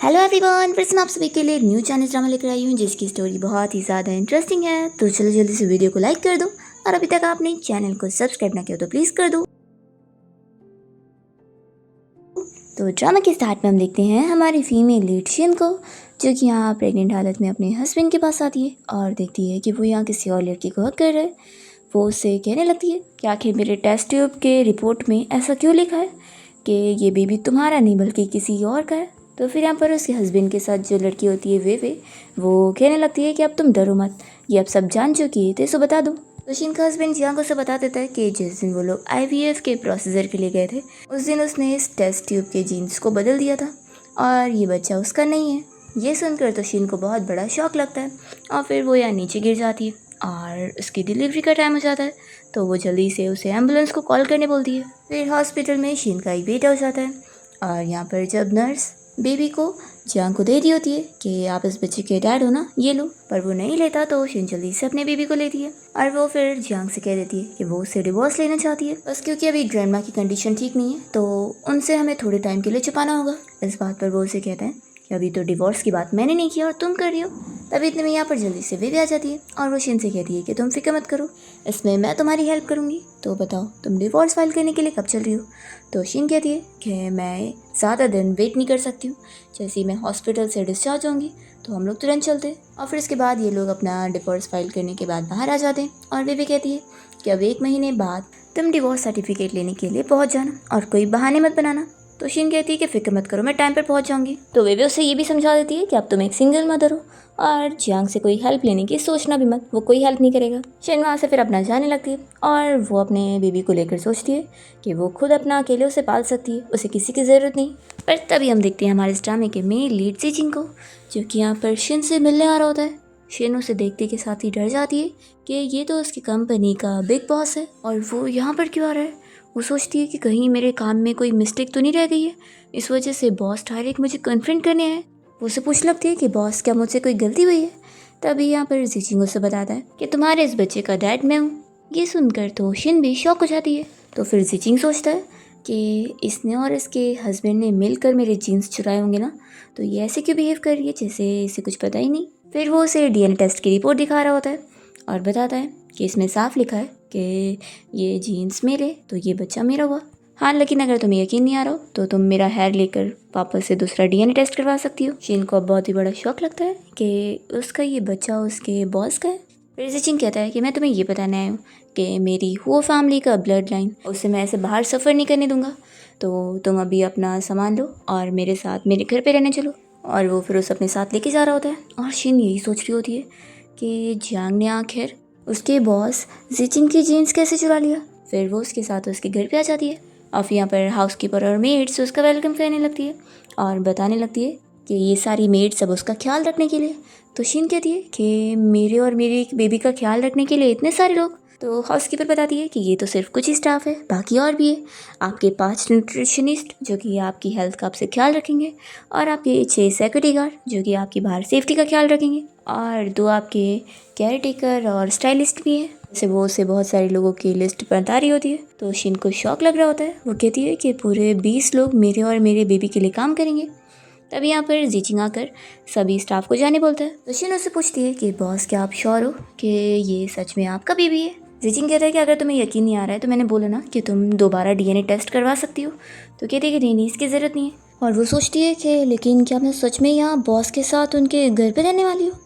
Hello everyone, फिर से मैं आप सभी के लिए एक न्यू चाइनीज ड्रामा लेकर आई हूँ जिसकी स्टोरी बहुत ही ज़्यादा इंटरेस्टिंग है। तो चलो जल्दी से वीडियो को लाइक कर दो और अभी तक आपने चैनल को सब्सक्राइब ना किया तो प्लीज़ कर दो। तो ड्रामा के स्टार्ट में हम देखते हैं हमारी फीमेल लीड शिन को, जो कि यहाँ प्रेग्नेंट हालत में अपने हस्बैंड के पास आती है और देखती है कि वो यहाँ किसी और लड़की को हक कर रहा है। वो उससे कहने लगती है कि आखिर मेरे टेस्ट ट्यूब के रिपोर्ट में ऐसा क्यों लिखा है कि ये बेबी तुम्हारा नहीं बल्कि किसी और का है। तो फिर यहाँ पर उसके हस्बैंड के साथ जो लड़की होती है वो कहने लगती है कि अब तुम डरो मत, ये अब सब जान चुकी है तो इसको बता दो। तो शिन का हस्बैंड जियांग को सब बता देता है कि जिस दिन वो लोग IVF के प्रोसीजर के लिए गए थे उस दिन उसने इस टेस्ट ट्यूब के जीन्स को बदल दिया था और ये बच्चा उसका नहीं है। ये सुनकर तो शिन को बहुत बड़ा शौक लगता है और फिर वो यहाँ नीचे गिर जाती है और उसकी डिलीवरी का टाइम हो जाता है। तो वो जल्दी से उसे एम्बुलेंस को कॉल करने बोलती है। फिर हॉस्पिटल में शिन का एक बेटा हो जाता है और यहाँ पर जब नर्स बेबी को जियांग को दे दी होती है कि आप इस बच्चे के डैड हो ना, ये लो, पर वो नहीं लेता तो शिन जल्दी से अपने बेबी को लेती है और वो फिर जियांग से कह देती है कि वो उससे डिवोर्स लेना चाहती है, बस क्योंकि अभी ग्रैंडमा की कंडीशन ठीक नहीं है तो उनसे हमें थोड़े टाइम के लिए छुपाना होगा। इस बात पर वो उसे कहता है कि अभी तो डिवोर्स की बात मैंने नहीं की और तुम कर रही हो। तभी इतने में यहाँ पर जल्दी से बेबी आ जाती है और वो शिन से कहती है कि तुम फिक्र मत करो, इसमें मैं तुम्हारी हेल्प करूँगी। तो बताओ तुम डिवोर्स फाइल करने के लिए कब चल रही हो। तो शिन कहती है कि मैं ज़्यादा दिन वेट नहीं कर सकती हूँ, जैसे ही मैं हॉस्पिटल से डिस्चार्ज होंगी तो हम लोग तुरंत चलते हैं। और फिर इसके बाद ये लोग अपना डिवोर्स फाइल करने के बाद बाहर आ जाते हैं और बेबी कहती है कि अब 1 महीने बाद तुम डिवोर्स सर्टिफिकेट लेने के लिए पहुँच जाना और कोई बहाने मत बनाना। तो शिन कहती है कि फिक्र मत करो, मैं टाइम पर पहुंच जाऊंगी। तो वे भी उसे ये भी समझा देती है कि अब तुम एक सिंगल मदर हो और जियांग से कोई हेल्प लेने की सोचना भी मत, वो कोई हेल्प नहीं करेगा। शिन वहाँ से फिर अपना जाने लगती है और वो अपने बेबी को लेकर सोचती है कि वो खुद अपना अकेले उसे पाल सकती है, उसे किसी की ज़रूरत नहीं। पर तभी हम देखते हैं हमारे इस ड्रामे के मेन लीड जिचिंग को, जो कि यहाँ पर शिन से मिलने आ रहा होता है। शिन उसे देखते के साथ ही डर जाती है कि ये तो उसकी कंपनी का बिग बॉस है और वो यहाँ पर क्यों आ रहा है। वो सोचती है कि कहीं मेरे काम में कोई मिस्टेक तो नहीं रह गई है, इस वजह से बॉस डायरेक्ट मुझे कन्फ्रंट करने आए। वो उसे पूछ लगती है कि बॉस क्या मुझसे कोई गलती हुई है। तभी यहाँ पर जिचिंग उसे बताता है कि तुम्हारे इस बच्चे का डैड मैं हूँ। ये सुनकर तो शिन भी शॉक हो जाती है। तो फिर जिचिंग सोचता है कि इसने और इसके हस्बैंड ने मिलकर मेरे जीन्स चुराए होंगे ना, तो ये ऐसे क्यों बिहेव कर रही है जैसे इसे कुछ पता ही नहीं। फिर वो उसे DNA टेस्ट की रिपोर्ट दिखा रहा होता है और बताता है कि इसमें साफ लिखा है कि ये जीन्स मेरे तो ये बच्चा मेरा हुआ। हाँ, लेकिन अगर तुम्हें यकीन नहीं आ रहा हो तो तुम मेरा हेयर लेकर वापस से दूसरा DNA टेस्ट करवा सकती हो। शिन को अब बहुत ही बड़ा शौक लगता है कि उसका ये बच्चा उसके बॉस का है। फिर जिचिंग कहता है कि मैं तुम्हें ये बताने आया हूँ कि मेरी हो फैमिली का ब्लड लाइन, उसे मैं ऐसे बाहर सफ़र नहीं करने दूंगा, तो तुम अभी अपना सामान लो और मेरे साथ मेरे घर पे रहने चलो। और वो फिर उसे अपने साथ लेके जा रहा होता है और शिन यही सोच रही होती है कि जियांग ने आखिर उसके बॉस जिचिंग की जीन्स कैसे चुरा लिया। फिर वो उसके साथ उसके घर पे आ जाती है और फिर यहाँ पर हाउसकीपर और मेड्स उसका वेलकम करने लगती है और बताने लगती है कि ये सारी मेड्स सब उसका ख्याल रखने के लिए। तो शिन कहती है कि मेरे और मेरी बेबी का ख्याल रखने के लिए इतने सारे लोग। तो हाउसकीपर बताती है कि ये तो सिर्फ कुछ ही स्टाफ है, बाकी और भी है। आपके 5 न्यूट्रिशनिस्ट जो कि आपकी हेल्थ का आपसे ख्याल रखेंगे और आपके 6 सिक्योरिटी गार्ड जो कि आपकी बाहर सेफ्टी का ख्याल रखेंगे और 2 आपके केयर टेकर और स्टाइलिस्ट भी हैं। जैसे वो उसे बहुत सारे लोगों की लिस्ट बता रही होती है तो शिन को शौक लग रहा होता है। वो कहती है कि पूरे 20 लोग मेरे और मेरे बेबी के लिए काम करेंगे। तभी यहाँ पर जिचिंग आकर सभी स्टाफ को जाने बोलता है। तो शिन उससे पूछती है कि बॉस क्या आप श्योर हो कि ये सच में आपका बेबी है। जिचिंग कहता है कि अगर तुम्हें यकीन नहीं आ रहा है तो मैंने बोला ना कि तुम दोबारा DNA टेस्ट करवा सकती हो। तो कहती है कि नहीं, इसकी ज़रूरत नहीं है। और वो सोचती है कि लेकिन क्या मैं सच में यहाँ बॉस के साथ उनके घर पर रहने वाली हूँ।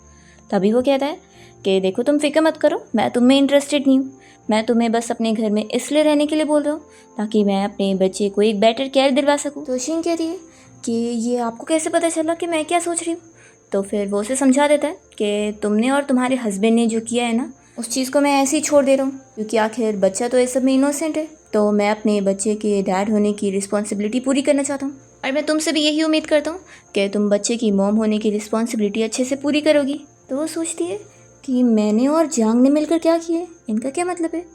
तभी वो कहता है कि देखो तुम फिक्र मत करो, मैं तुम में इंटरेस्टेड नहीं हूँ, मैं तुम्हें बस अपने घर में इसलिए रहने के लिए बोल रहा हूँ ताकि मैं अपने बच्चे को एक बेटर केयर दिलवा सकूँ। तो शिन कहती है कि ये आपको कैसे पता चला कि मैं क्या सोच रही हूँ। तो फिर वो उसे समझा देता है कि तुमने और तुम्हारे हस्बैंड ने जो किया है ना, उस चीज़ को मैं ऐसे ही छोड़ दे रहा हूँ क्योंकि आखिर बच्चा तो इस सब में इनोसेंट है। तो मैं अपने बच्चे के डैड होने की रिस्पॉन्सिबिलिटी पूरी करना चाहता हूँ और मैं तुमसे भी यही उम्मीद करता हूँ कि तुम बच्चे की मॉम होने की रिस्पॉन्सिबिलिटी अच्छे से पूरी करोगी। तो वो सोचती है कि मैंने और जियांग ने मिलकर क्या किया है, इनका क्या मतलब है।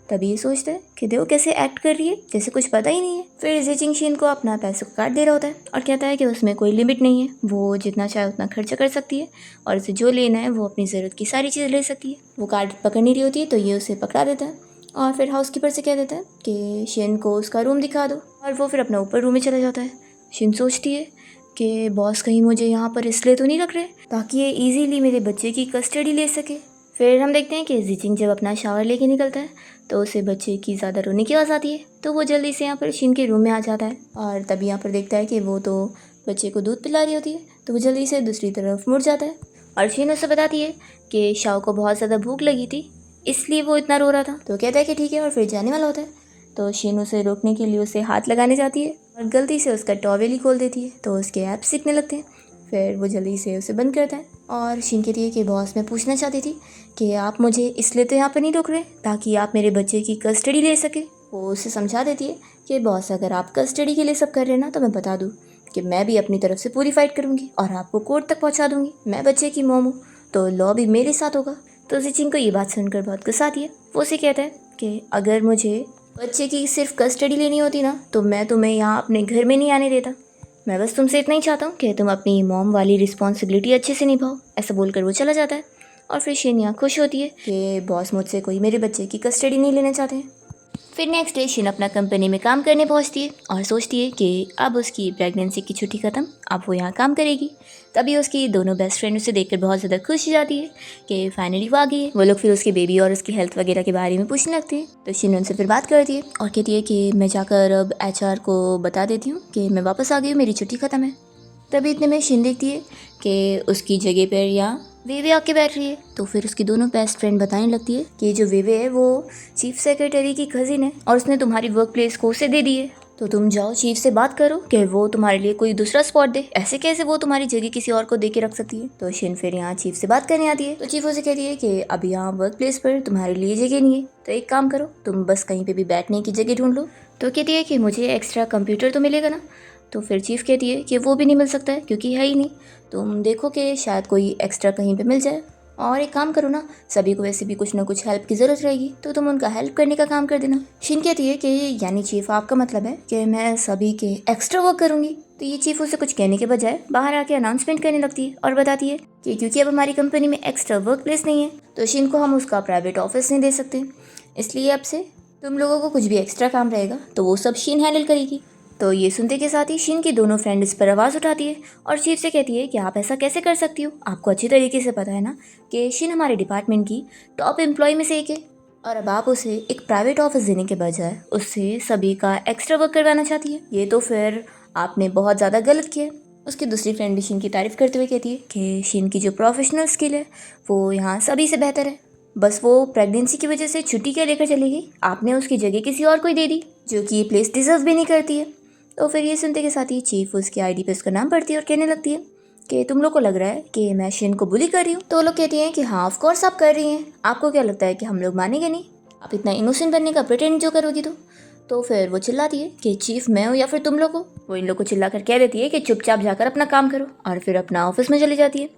तभी ये सोचता है कि देखो कैसे एक्ट कर रही है जैसे कुछ पता ही नहीं है। फिर जिचिंग शिन को अपना पैसा काट दे रहा होता है और कहता है कि उसमें कोई लिमिट नहीं है, वो जितना चाहे उतना खर्चा कर सकती है और उसे जो लेना है वो अपनी ज़रूरत की सारी चीज़ ले सकती है। वो कार्ड पकड़ नहीं रही होती है तो ये उसे पकड़ा देता है और फिर हाउसकीपर से कह देता है कि शिन को उसका रूम दिखा दो और वो फिर अपना ऊपर रूम में चला जाता है। शिन सोचती है कि बॉस कहीं मुझे यहाँ पर इसलिए तो नहीं रख रहे ताकि ये इजीली मेरे बच्चे की कस्टडी ले सके। फिर हम देखते हैं कि जिचिंग जब अपना शावर लेके निकलता है तो उसे बच्चे की ज़्यादा रोने की आवाज़ आती है, तो वो जल्दी से यहाँ पर शिन के रूम में आ जाता है और तभी यहाँ पर देखता है कि वो तो बच्चे को दूध पिला रही होती है, तो वो जल्दी से दूसरी तरफ मुड़ जाता है और शिन उसे बताती है कि शाओ को बहुत ज़्यादा भूख लगी थी इसलिए वो इतना रो रहा था। तो कहता है कि ठीक है और फिर जाने वाला होता है। तो शिन उसे रोकने के लिए उसे हाथ लगाने जाती है और गलती से उसका टॉवेल ही खोल देती है, तो उसके ऐप्स दिखने लगते हैं। फिर वो जल्दी से उसे बंद करता है और शिन कहती है कि बॉस मैं पूछना चाहती थी कि आप मुझे इसलिए तो यहाँ पर नहीं रोक रहे ताकि आप मेरे बच्चे की कस्टडी ले सके। वो उसे समझा देती है कि बॉस अगर आप कस्टडी के लिए सब कर रहे हैं ना तो मैं बता दूँ कि मैं भी अपनी तरफ से पूरी फाइट करूँगी और आपको कोर्ट तक पहुँचा दूँगी। मैं बच्चे की मॉम हूँ तो लॉ भी मेरे साथ होगा। तो जिचिंग को ये बात सुनकर बहुत गुस्सा आती है। वो उसे कहता है कि अगर मुझे बच्चे की सिर्फ कस्टडी लेनी होती ना तो मैं तुम्हें यहाँ अपने घर में नहीं आने देता। मैं बस तुमसे इतना ही चाहता हूँ कि तुम अपनी मॉम वाली रिस्पॉन्सिबिलिटी अच्छे से निभाओ। ऐसा बोलकर वो चला जाता है और फिर शिन यहाँ खुश होती है कि बॉस मुझसे कोई मेरे बच्चे की कस्टडी नहीं लेना चाहते हैं। फिर नेक्स्ट डे शिन अपना कंपनी में काम करने पहुंचती है और सोचती है कि अब उसकी प्रेगनेंसी की छुट्टी ख़त्म, अब वो यहाँ काम करेगी। तभी उसकी दोनों बेस्ट फ्रेंड उसे देखकर बहुत ज़्यादा खुश हो जाती है कि फाइनली वो आ गई है। वो लोग फिर उसके बेबी और उसकी हेल्थ वगैरह के बारे में पूछने लगते हैं। तो शिन उनसे फिर बात करती है और कहती है कि मैं जाकर अब HR को बता देती हूँ कि मैं वापस आ गई हूँ, मेरी छुट्टी ख़त्म है। तभी इतने में शिन देखती है कि उसकी जगह पर यहाँ वेवे आके बैठ रही है। तो फिर उसकी दोनों बेस्ट फ्रेंड बताने लगती है कि जो वेवे है वो चीफ सेक्रेटरी की कजिन है और उसने तुम्हारी वर्क प्लेस को उसे दे दी है, तो तुम जाओ चीफ से बात करो कि वो तुम्हारे लिए कोई दूसरा स्पॉट दे। ऐसे कैसे वो तुम्हारी जगह किसी और को दे के रख सकती है। तो शिन फिर यहाँ चीफ से बात करने आती है। तो चीफ उसे कहती है कि अब यहाँ वर्क प्लेस पर तुम्हारे लिए जगह नहीं है, तो एक काम करो तुम बस कहीं पे भी बैठने की जगह ढूंढ लो। तो कहती है कि मुझे एक्स्ट्रा कंप्यूटर तो मिलेगा ना। तो फिर चीफ कहती है कि वो भी नहीं मिल सकता है क्योंकि है ही नहीं, तुम देखो कि शायद कोई एक्स्ट्रा कहीं पे मिल जाए। और एक काम करो ना, सभी को वैसे भी कुछ ना कुछ हेल्प की ज़रूरत रहेगी तो तुम उनका हेल्प करने का काम कर देना। शिन कहती है कि यानी चीफ आपका मतलब है कि मैं सभी के एक्स्ट्रा वर्क करूँगी। तो ये चीफ उसे कुछ कहने के बजाय बाहर आके अनाउंसमेंट करने लगती है और बताती है कि क्योंकि अब हमारी कंपनी में एक्स्ट्रा वर्क प्लेस नहीं है तो शिन को हम उसका प्राइवेट ऑफिस नहीं दे सकते, इसलिए अब से तुम लोगों को कुछ भी एक्स्ट्रा काम रहेगा तो वो सब शिन हैंडल करेगी। तो ये सुनते के साथ ही शिन की दोनों फ्रेंड इस पर आवाज़ उठाती है और चीफ से कहती है कि आप ऐसा कैसे कर सकती हो, आपको अच्छी तरीके से पता है ना कि शिन हमारे डिपार्टमेंट की टॉप एम्प्लॉय में से एक है और अब आप उसे एक प्राइवेट ऑफिस देने के बजाय उससे सभी का एक्स्ट्रा वर्क करवाना चाहती है। ये तो फिर आपने बहुत ज़्यादा गलत किया। उसकी दूसरी फ्रेंड भी शिन की तारीफ़ करते हुए कहती है कि शिन की जो प्रोफेशनल स्किल है वो यहाँ सभी से बेहतर है, बस वो प्रेगनेंसी की वजह से छुट्टी क्या लेकर चली गई, आपने उसकी जगह किसी और को ही दे दी जो कि ये प्लेस डिजर्व भी नहीं करती है। तो फिर ये सुनते के साथ ही चीफ उसके आईडी पे उसका नाम पढ़ती है और कहने लगती है कि तुम लोग को लग रहा है कि मैं शिन को बुली कर रही हूँ। तो वो लोग कहती हैं कि हाँ ऑफ कोर्स आप कर रही हैं, आपको क्या लगता है कि हम लोग मानेंगे नहीं, आप इतना इनोसेंट बनने का प्रिटेंड जो करोगी तो फिर वो चिल्लाती है कि चीफ मैं हूँ या फिर तुम लोग हो। वो इन लोग को चिल्ला कर कह देती है कि चुपचाप जाकर अपना काम करो और फिर अपना ऑफिस में चली जाती है।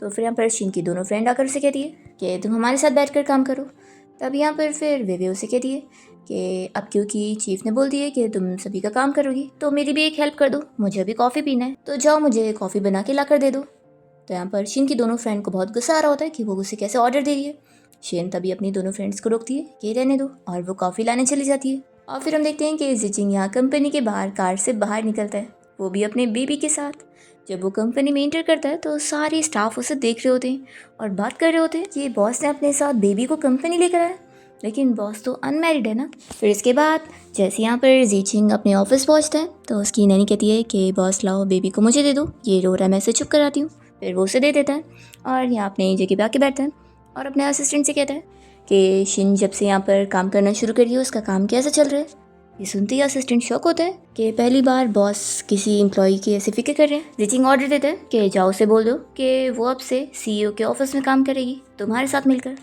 तो फिर यहाँ पर शिन की दोनों फ्रेंड आकर उसे कहती है कि तुम हमारे साथ बैठकर काम करो। तब यहाँ पर फिर वेवे उसे कहती है कि अब क्योंकि चीफ ने बोल दिया कि तुम सभी का काम करोगी तो मेरी भी एक हेल्प कर दो, मुझे अभी कॉफ़ी पीना है, तो जाओ मुझे कॉफ़ी बना के ला कर दे दो। तो यहाँ पर शिन की दोनों फ्रेंड को बहुत गुस्सा आ रहा होता है कि वो उसे कैसे ऑर्डर दे रही है। शिन तभी अपनी दोनों फ्रेंड्स को रोकती है कि रहने दो और वो कॉफ़ी लाने चली जाती है। और फिर हम देखते हैं कि जिचिंग यहाँ कंपनी के बाहर कार से बाहर निकलता है, वो भी अपने बेबी के साथ। जब वो कंपनी में एंटर करता है तो सारे स्टाफ उसे देख रहे होते हैं और बात कर रहे होते हैं कि बॉस ने अपने साथ बेबी को कंपनी लेकर आया, लेकिन बॉस तो अनमैरिड है ना। फिर इसके बाद जैसे यहाँ पर जिचिंग अपने ऑफिस पहुँचता है तो उसकी नैनी कहती है कि बॉस लाओ बेबी को मुझे दे दो, ये रो रहा है मैं इसे चुप कराती हूँ। फिर वो उसे दे देता है और यहाँ अपनी जगह पे आके बैठता है और अपने असिस्टेंट से कहता है कि शिन जब से यहाँ पर काम करना शुरू करी है उसका काम कैसा चल रहा है। ये सुनते ही असिस्टेंट शॉक होता है कि पहली बार बॉस किसी एम्प्लॉय की ऐसे फिक्र कर रहे हैं। जिचिंग ऑर्डर देता है कि जाओ से बोल दो कि वो अब से CEO के ऑफिस में काम करेगी तुम्हारे साथ मिलकर।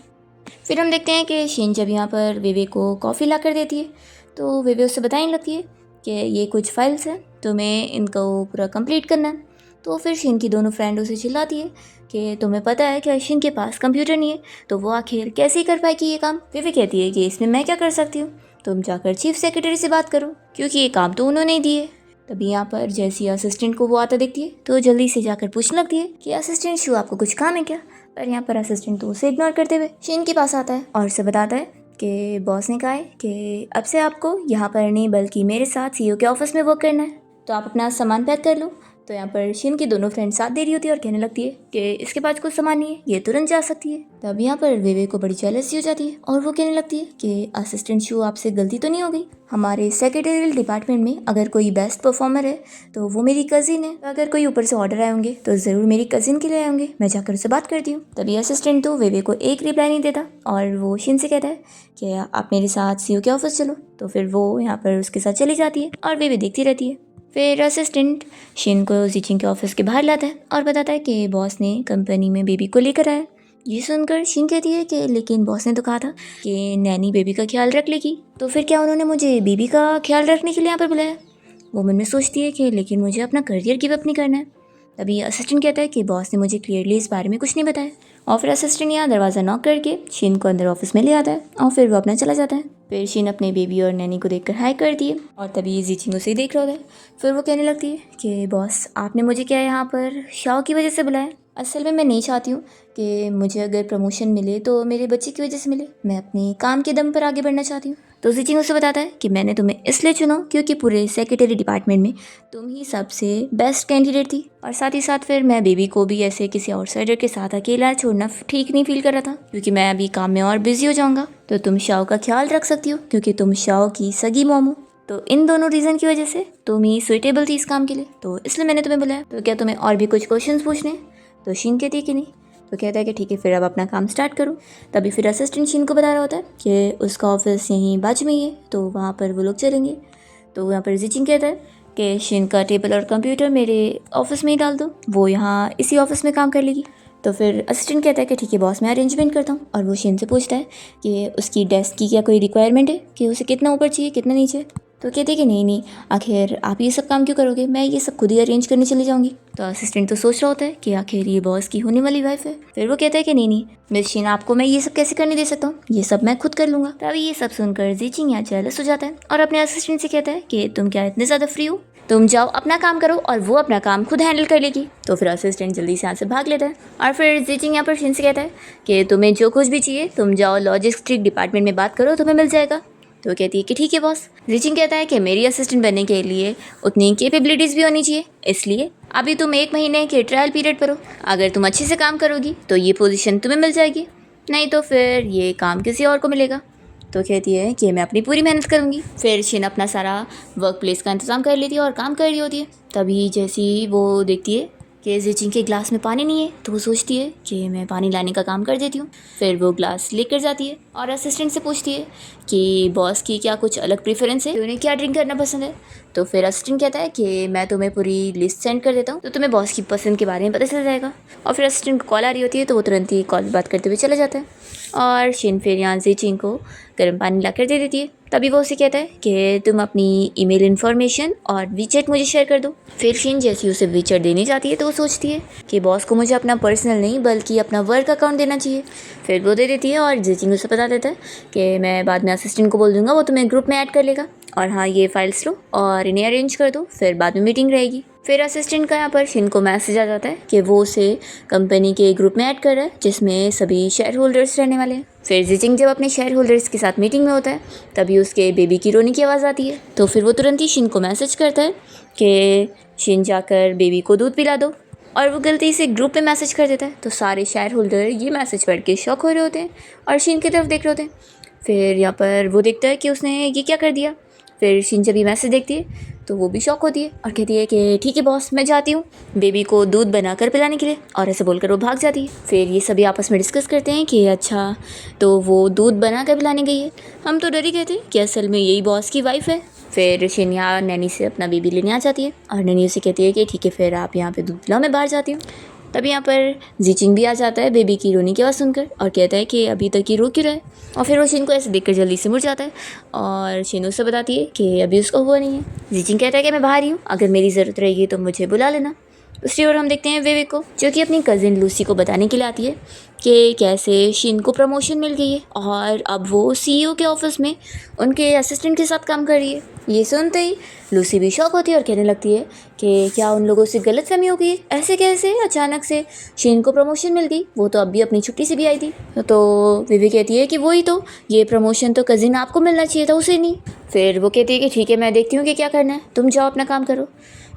फिर हम देखते हैं कि शिन जब यहाँ पर वेवे को कॉफ़ी ला कर देती है तो वेवे उससे बताने लगती है कि ये कुछ फाइल्स हैं, तुम्हें इनको पूरा कंप्लीट करना है। तो फिर शिन की दोनों फ्रेंड उसे चिल्लाती है कि तुम्हें पता है कि शिन के पास कंप्यूटर नहीं है तो वो आखिर कैसे ही कर पाएगी ये काम। वेवे कहती है कि इसमें मैं क्या कर सकती हूँ, तुम जाकर चीफ सेक्रेटरी से बात करो क्योंकि ये काम तो उन्होंने ही दिए। तभी यहाँ पर जैसी असिस्टेंट को वो आता देखती है तो जल्दी से जाकर पूछने लगती है कि असिस्टेंट शू आपको कुछ काम है क्या। पर यहाँ पर असिस्टेंट तो उसे इग्नोर करते हुए शिन के पास आता है और उसे बताता है कि बॉस ने कहा है कि अब से आपको यहाँ पर नहीं बल्कि मेरे साथ CEO के ऑफिस में वर्क करना है, तो आप अपना सामान पैक कर लो तो यहाँ पर शिन की दोनों फ्रेंड साथ दे रही होती है और कहने लगती है कि इसके पास कुछ सामान नहीं है, ये तुरंत जा सकती है। तब यहाँ पर वेवे को बड़ी जेलसी हो जाती है और वो कहने लगती है कि असिस्टेंट शू आपसे गलती तो नहीं हो गई। हमारे सेक्रेटरियल डिपार्टमेंट में अगर कोई बेस्ट परफॉर्मर है तो वो मेरी कजिन है। अगर कोई ऊपर से ऑर्डर आए होंगे तो ज़रूर मेरी कजिन के लिए आए होंगे, मैं जाकर उससे बात करती हूँ। तभी असिस्टेंट तो वेवे को एक रिप्लाई नहीं देता और वो शिन से कहता है कि आप मेरे साथ सीईओ के ऑफिस चलो। तो फिर वो यहाँ पर उसके साथ चली जाती है और वेवे देखती रहती है। फिर असिस्टेंट शिन को जीचिंग के ऑफिस के बाहर लाता है और बताता है कि बॉस ने कंपनी में बेबी को लेकर आया। ये सुनकर शिन कहती है कि लेकिन बॉस ने तो कहा था कि नैनी बेबी का ख्याल रख लेगी, तो फिर क्या उन्होंने मुझे बेबी का ख्याल रखने के लिए यहाँ पर बुलाया। वो मन में सोचती है कि लेकिन मुझे अपना करियर गिव अप नहीं करना है। तभी असिस्टेंट कहता है कि बॉस ने मुझे क्लियरली इस बारे में कुछ नहीं बताया। और फिर असिस्टेंट यहाँ दरवाज़ा नॉक करके शिन को अंदर ऑफिस में ले आता है और फिर वो अपना चला जाता है। फिर शिन अपने बेबी और नैनी को देखकर हाई करती है और तभी जीचिंग उसे देख रहा होता है। फिर वो कहने लगती है कि बॉस आपने मुझे क्या यहाँ पर शाओ की वजह से बुलाया। असल में मैं नहीं चाहती हूँ कि मुझे अगर प्रमोशन मिले तो मेरे बच्चे की वजह से मिले, मैं अपने काम के दम पर आगे बढ़ना चाहती हूँ। तो जीचिंग उसे बताता है कि मैंने तुम्हें इसलिए चुना क्योंकि पूरे सेक्रेटरी डिपार्टमेंट में तुम ही सबसे बेस्ट कैंडिडेट थी, और साथ ही साथ फिर मैं बेबी को भी ऐसे किसी आउटसाइडर के साथ अकेला छोड़ना ठीक नहीं फील कर रहा था क्योंकि मैं अभी काम में और बिजी हो जाऊंगा। तो तुम शाओ का ख्याल रख सकती हो क्योंकि तुम शाओ की सगी मॉम हो। तो इन दोनों रीज़न की वजह से तुम ही सुइटेबल थी इस काम के लिए, तो इसलिए मैंने तुम्हें बुलाया। तो क्या तुम्हें और भी कुछ क्वेश्चंस पूछने? तो शिन कहती है कि नहीं। तो कहता है कि ठीक है फिर अब अपना काम स्टार्ट करो। तभी फिर असिस्टेंट शिन को बता रहा होता है कि उसका ऑफिस यहीं बाजू में ही है, तो वहाँ पर वो लोग चलेंगे। तो यहाँ पर जीचिंग कहता है कि शिन का टेबल और कंप्यूटर मेरे ऑफिस में ही डाल दो, वो यहाँ इसी ऑफिस में काम कर लेगी। तो फिर असिस्टेंट कहता है कि ठीक है बॉस मैं अरेंजमेंट करता हूँ। और वो शिन से पूछता है कि उसकी डेस्क की क्या कोई रिक्वायरमेंट है कि उसे कितना ऊपर चाहिए कितना नीचे। तो कहते हैं कि नहीं नहीं, आखिर आप ये सब काम क्यों करोगे, मैं ये सब खुद ही अरेंज करने चली जाऊंगी। तो असिस्टेंट तो सोच रहा होता है कि आखिर ये बॉस की होने वाली वाइफ है। फिर वो कहता है कि नहीं नहीं मिस शिन आपको मैं ये सब कैसे करने दे सकता हूँ, ये सब मैं खुद कर लूँगा। तभी ये सब सुनकर जीचिंग यहाँ जेलस हो जाता है और अपने असिस्टेंट से कहता है कि तुम क्या इतने ज़्यादा फ्री हो, तुम जाओ अपना काम करो और वो अपना काम खुद हैंडल कर लेगी। तो फिर असिस्टेंट जल्दी से यहाँ से भाग लेता है और फिर जीचिंग यहाँ पर शिन से कहता है कि तुम्हें जो कुछ भी चाहिए तुम जाओ लॉजिस्टिक डिपार्टमेंट में बात करो, तुम्हें मिल जाएगा। तो कहती है कि ठीक है बॉस। जीचिंग कहता है कि मेरी असिस्टेंट बनने के लिए उतनी कैपेबिलिटीज़ भी होनी चाहिए, इसलिए अभी तुम 1 महीने के ट्रायल पीरियड पर हो। अगर तुम अच्छे से काम करोगी तो ये पोजीशन तुम्हें मिल जाएगी, नहीं तो फिर ये काम किसी और को मिलेगा। तो कहती है कि मैं अपनी पूरी मेहनत करूँगी। फिर शिन अपना सारा वर्क प्लेस का इंतज़ाम कर लेती है और काम कर रही होती है। तभी जैसी वो देखती है कि जीचिंग के ग्लास में पानी नहीं है तो वो सोचती है कि मैं पानी लाने का काम कर देती हूँ। फिर वो ग्लास लेकर जाती है और असिस्टेंट से पूछती है कि बॉस की क्या कुछ अलग प्रेफरेंस है, उन्हें क्या ड्रिंक करना पसंद है। तो फिर असिस्टेंट कहता है कि मैं तुम्हें पूरी लिस्ट सेंड कर देता हूँ तो तुम्हें बॉस की पसंद के बारे में पता चल जाएगा। और फिर असिस्टेंट को कॉल आ रही होती है तो वो तुरंत ही कॉल बात करते हुए चला जाता है और शिन फिर यहाँ जीचिंग को गर्म पानी ला कर दे देती है। तभी वो उसे कहता है कि तुम अपनी ईमेल इन्फॉर्मेशन और वीचैट मुझे शेयर कर दो। फिर शिन जैसी उसे वीचैट देनी चाहती है तो वो सोचती है कि बॉस को मुझे अपना पर्सनल नहीं बल्कि अपना वर्क अकाउंट देना चाहिए। फिर वो दे देती है और जीचिंग उसे बता देता है कि मैं बाद में असिस्टेंट को बोल दूंगा, वो तुम्हें ग्रुप में ऐड कर लेगा और हाँ ये फाइल्स लो और इन्हें अरेंज कर दो, फिर बाद में मीटिंग रहेगी। फिर असिस्टेंट का यहाँ पर शिन को मैसेज आ जाता है कि वो उसे कंपनी के ग्रुप में ऐड कर रहा है जिसमें सभी शेयर होल्डर्स रहने वाले हैं। फिर जीचिंग जब अपने शेयर होल्डर्स के साथ मीटिंग में होता है तभी उसके बेबी की रोने की आवाज़ आती है। तो फिर वो तुरंत ही शिन को मैसेज करता है कि शिन जाकर बेबी को दूध पिला दो, और वो गलती से ग्रुप में मैसेज कर देता है। तो सारे शेयर होल्डर ये मैसेज पढ़ के शॉक हो रहे होते हैं और शिन की तरफ देख रहे होते हैं। फिर यहाँ पर वो देखता है कि उसने ये क्या कर दिया। फिर शिन जब ये मैसेज देखती है तो वो भी शॉक होती है और कहती है कि ठीक है बॉस मैं जाती हूँ बेबी को दूध बनाकर पिलाने के लिए, और ऐसे बोलकर वो भाग जाती है। फिर ये सभी आपस में डिस्कस करते हैं कि अच्छा तो वो दूध बनाकर पिलाने गई है, हम तो डर ही गए थे कि असल में यही बॉस की वाइफ है। फिर शिन यहाँ नैनी से अपना बेबी लेने आ जाती है और नैनी उसे कहती है कि ठीक है फिर आप यहाँ पे दूध पिलाओ, मैं बाहर जाती हूँ। तभी यहाँ पर जीचिंग भी आ जाता है बेबी की रोने की आवाज़ सुनकर और कहता है कि अभी तक ये रो क्यों रहा है। और फिर वो शिन को ऐसे देखकर जल्दी से मुड़ जाता है और शिन उससे बताती है कि अभी उसका हुआ नहीं है। जीचिंग कहता है कि मैं बाहर ही हूँ, अगर मेरी ज़रूरत रहेगी तो मुझे बुला लेना। दूसरी ओर हम देखते हैं वेवे को जो कि अपनी कज़िन लूसी को बताने के लिए आती है कि कैसे शिन को प्रमोशन मिल गई है और अब वो सीईओ के ऑफिस में उनके असिस्टेंट के साथ काम कर रही है। ये सुनते ही लूसी भी शॉक होती है और कहने लगती है कि क्या उन लोगों से गलतफहमी हो गई, ऐसे कैसे अचानक से शिन को प्रमोशन मिल गई, वो तो अभी अपनी छुट्टी से भी आई थी। तो वेवे कहती है कि वही तो, ये प्रमोशन तो कज़िन आपको मिलना चाहिए था, उसे नहीं। फिर वो कहती है कि ठीक है मैं देखती हूँ कि क्या करना है, तुम जाओ अपना काम करो।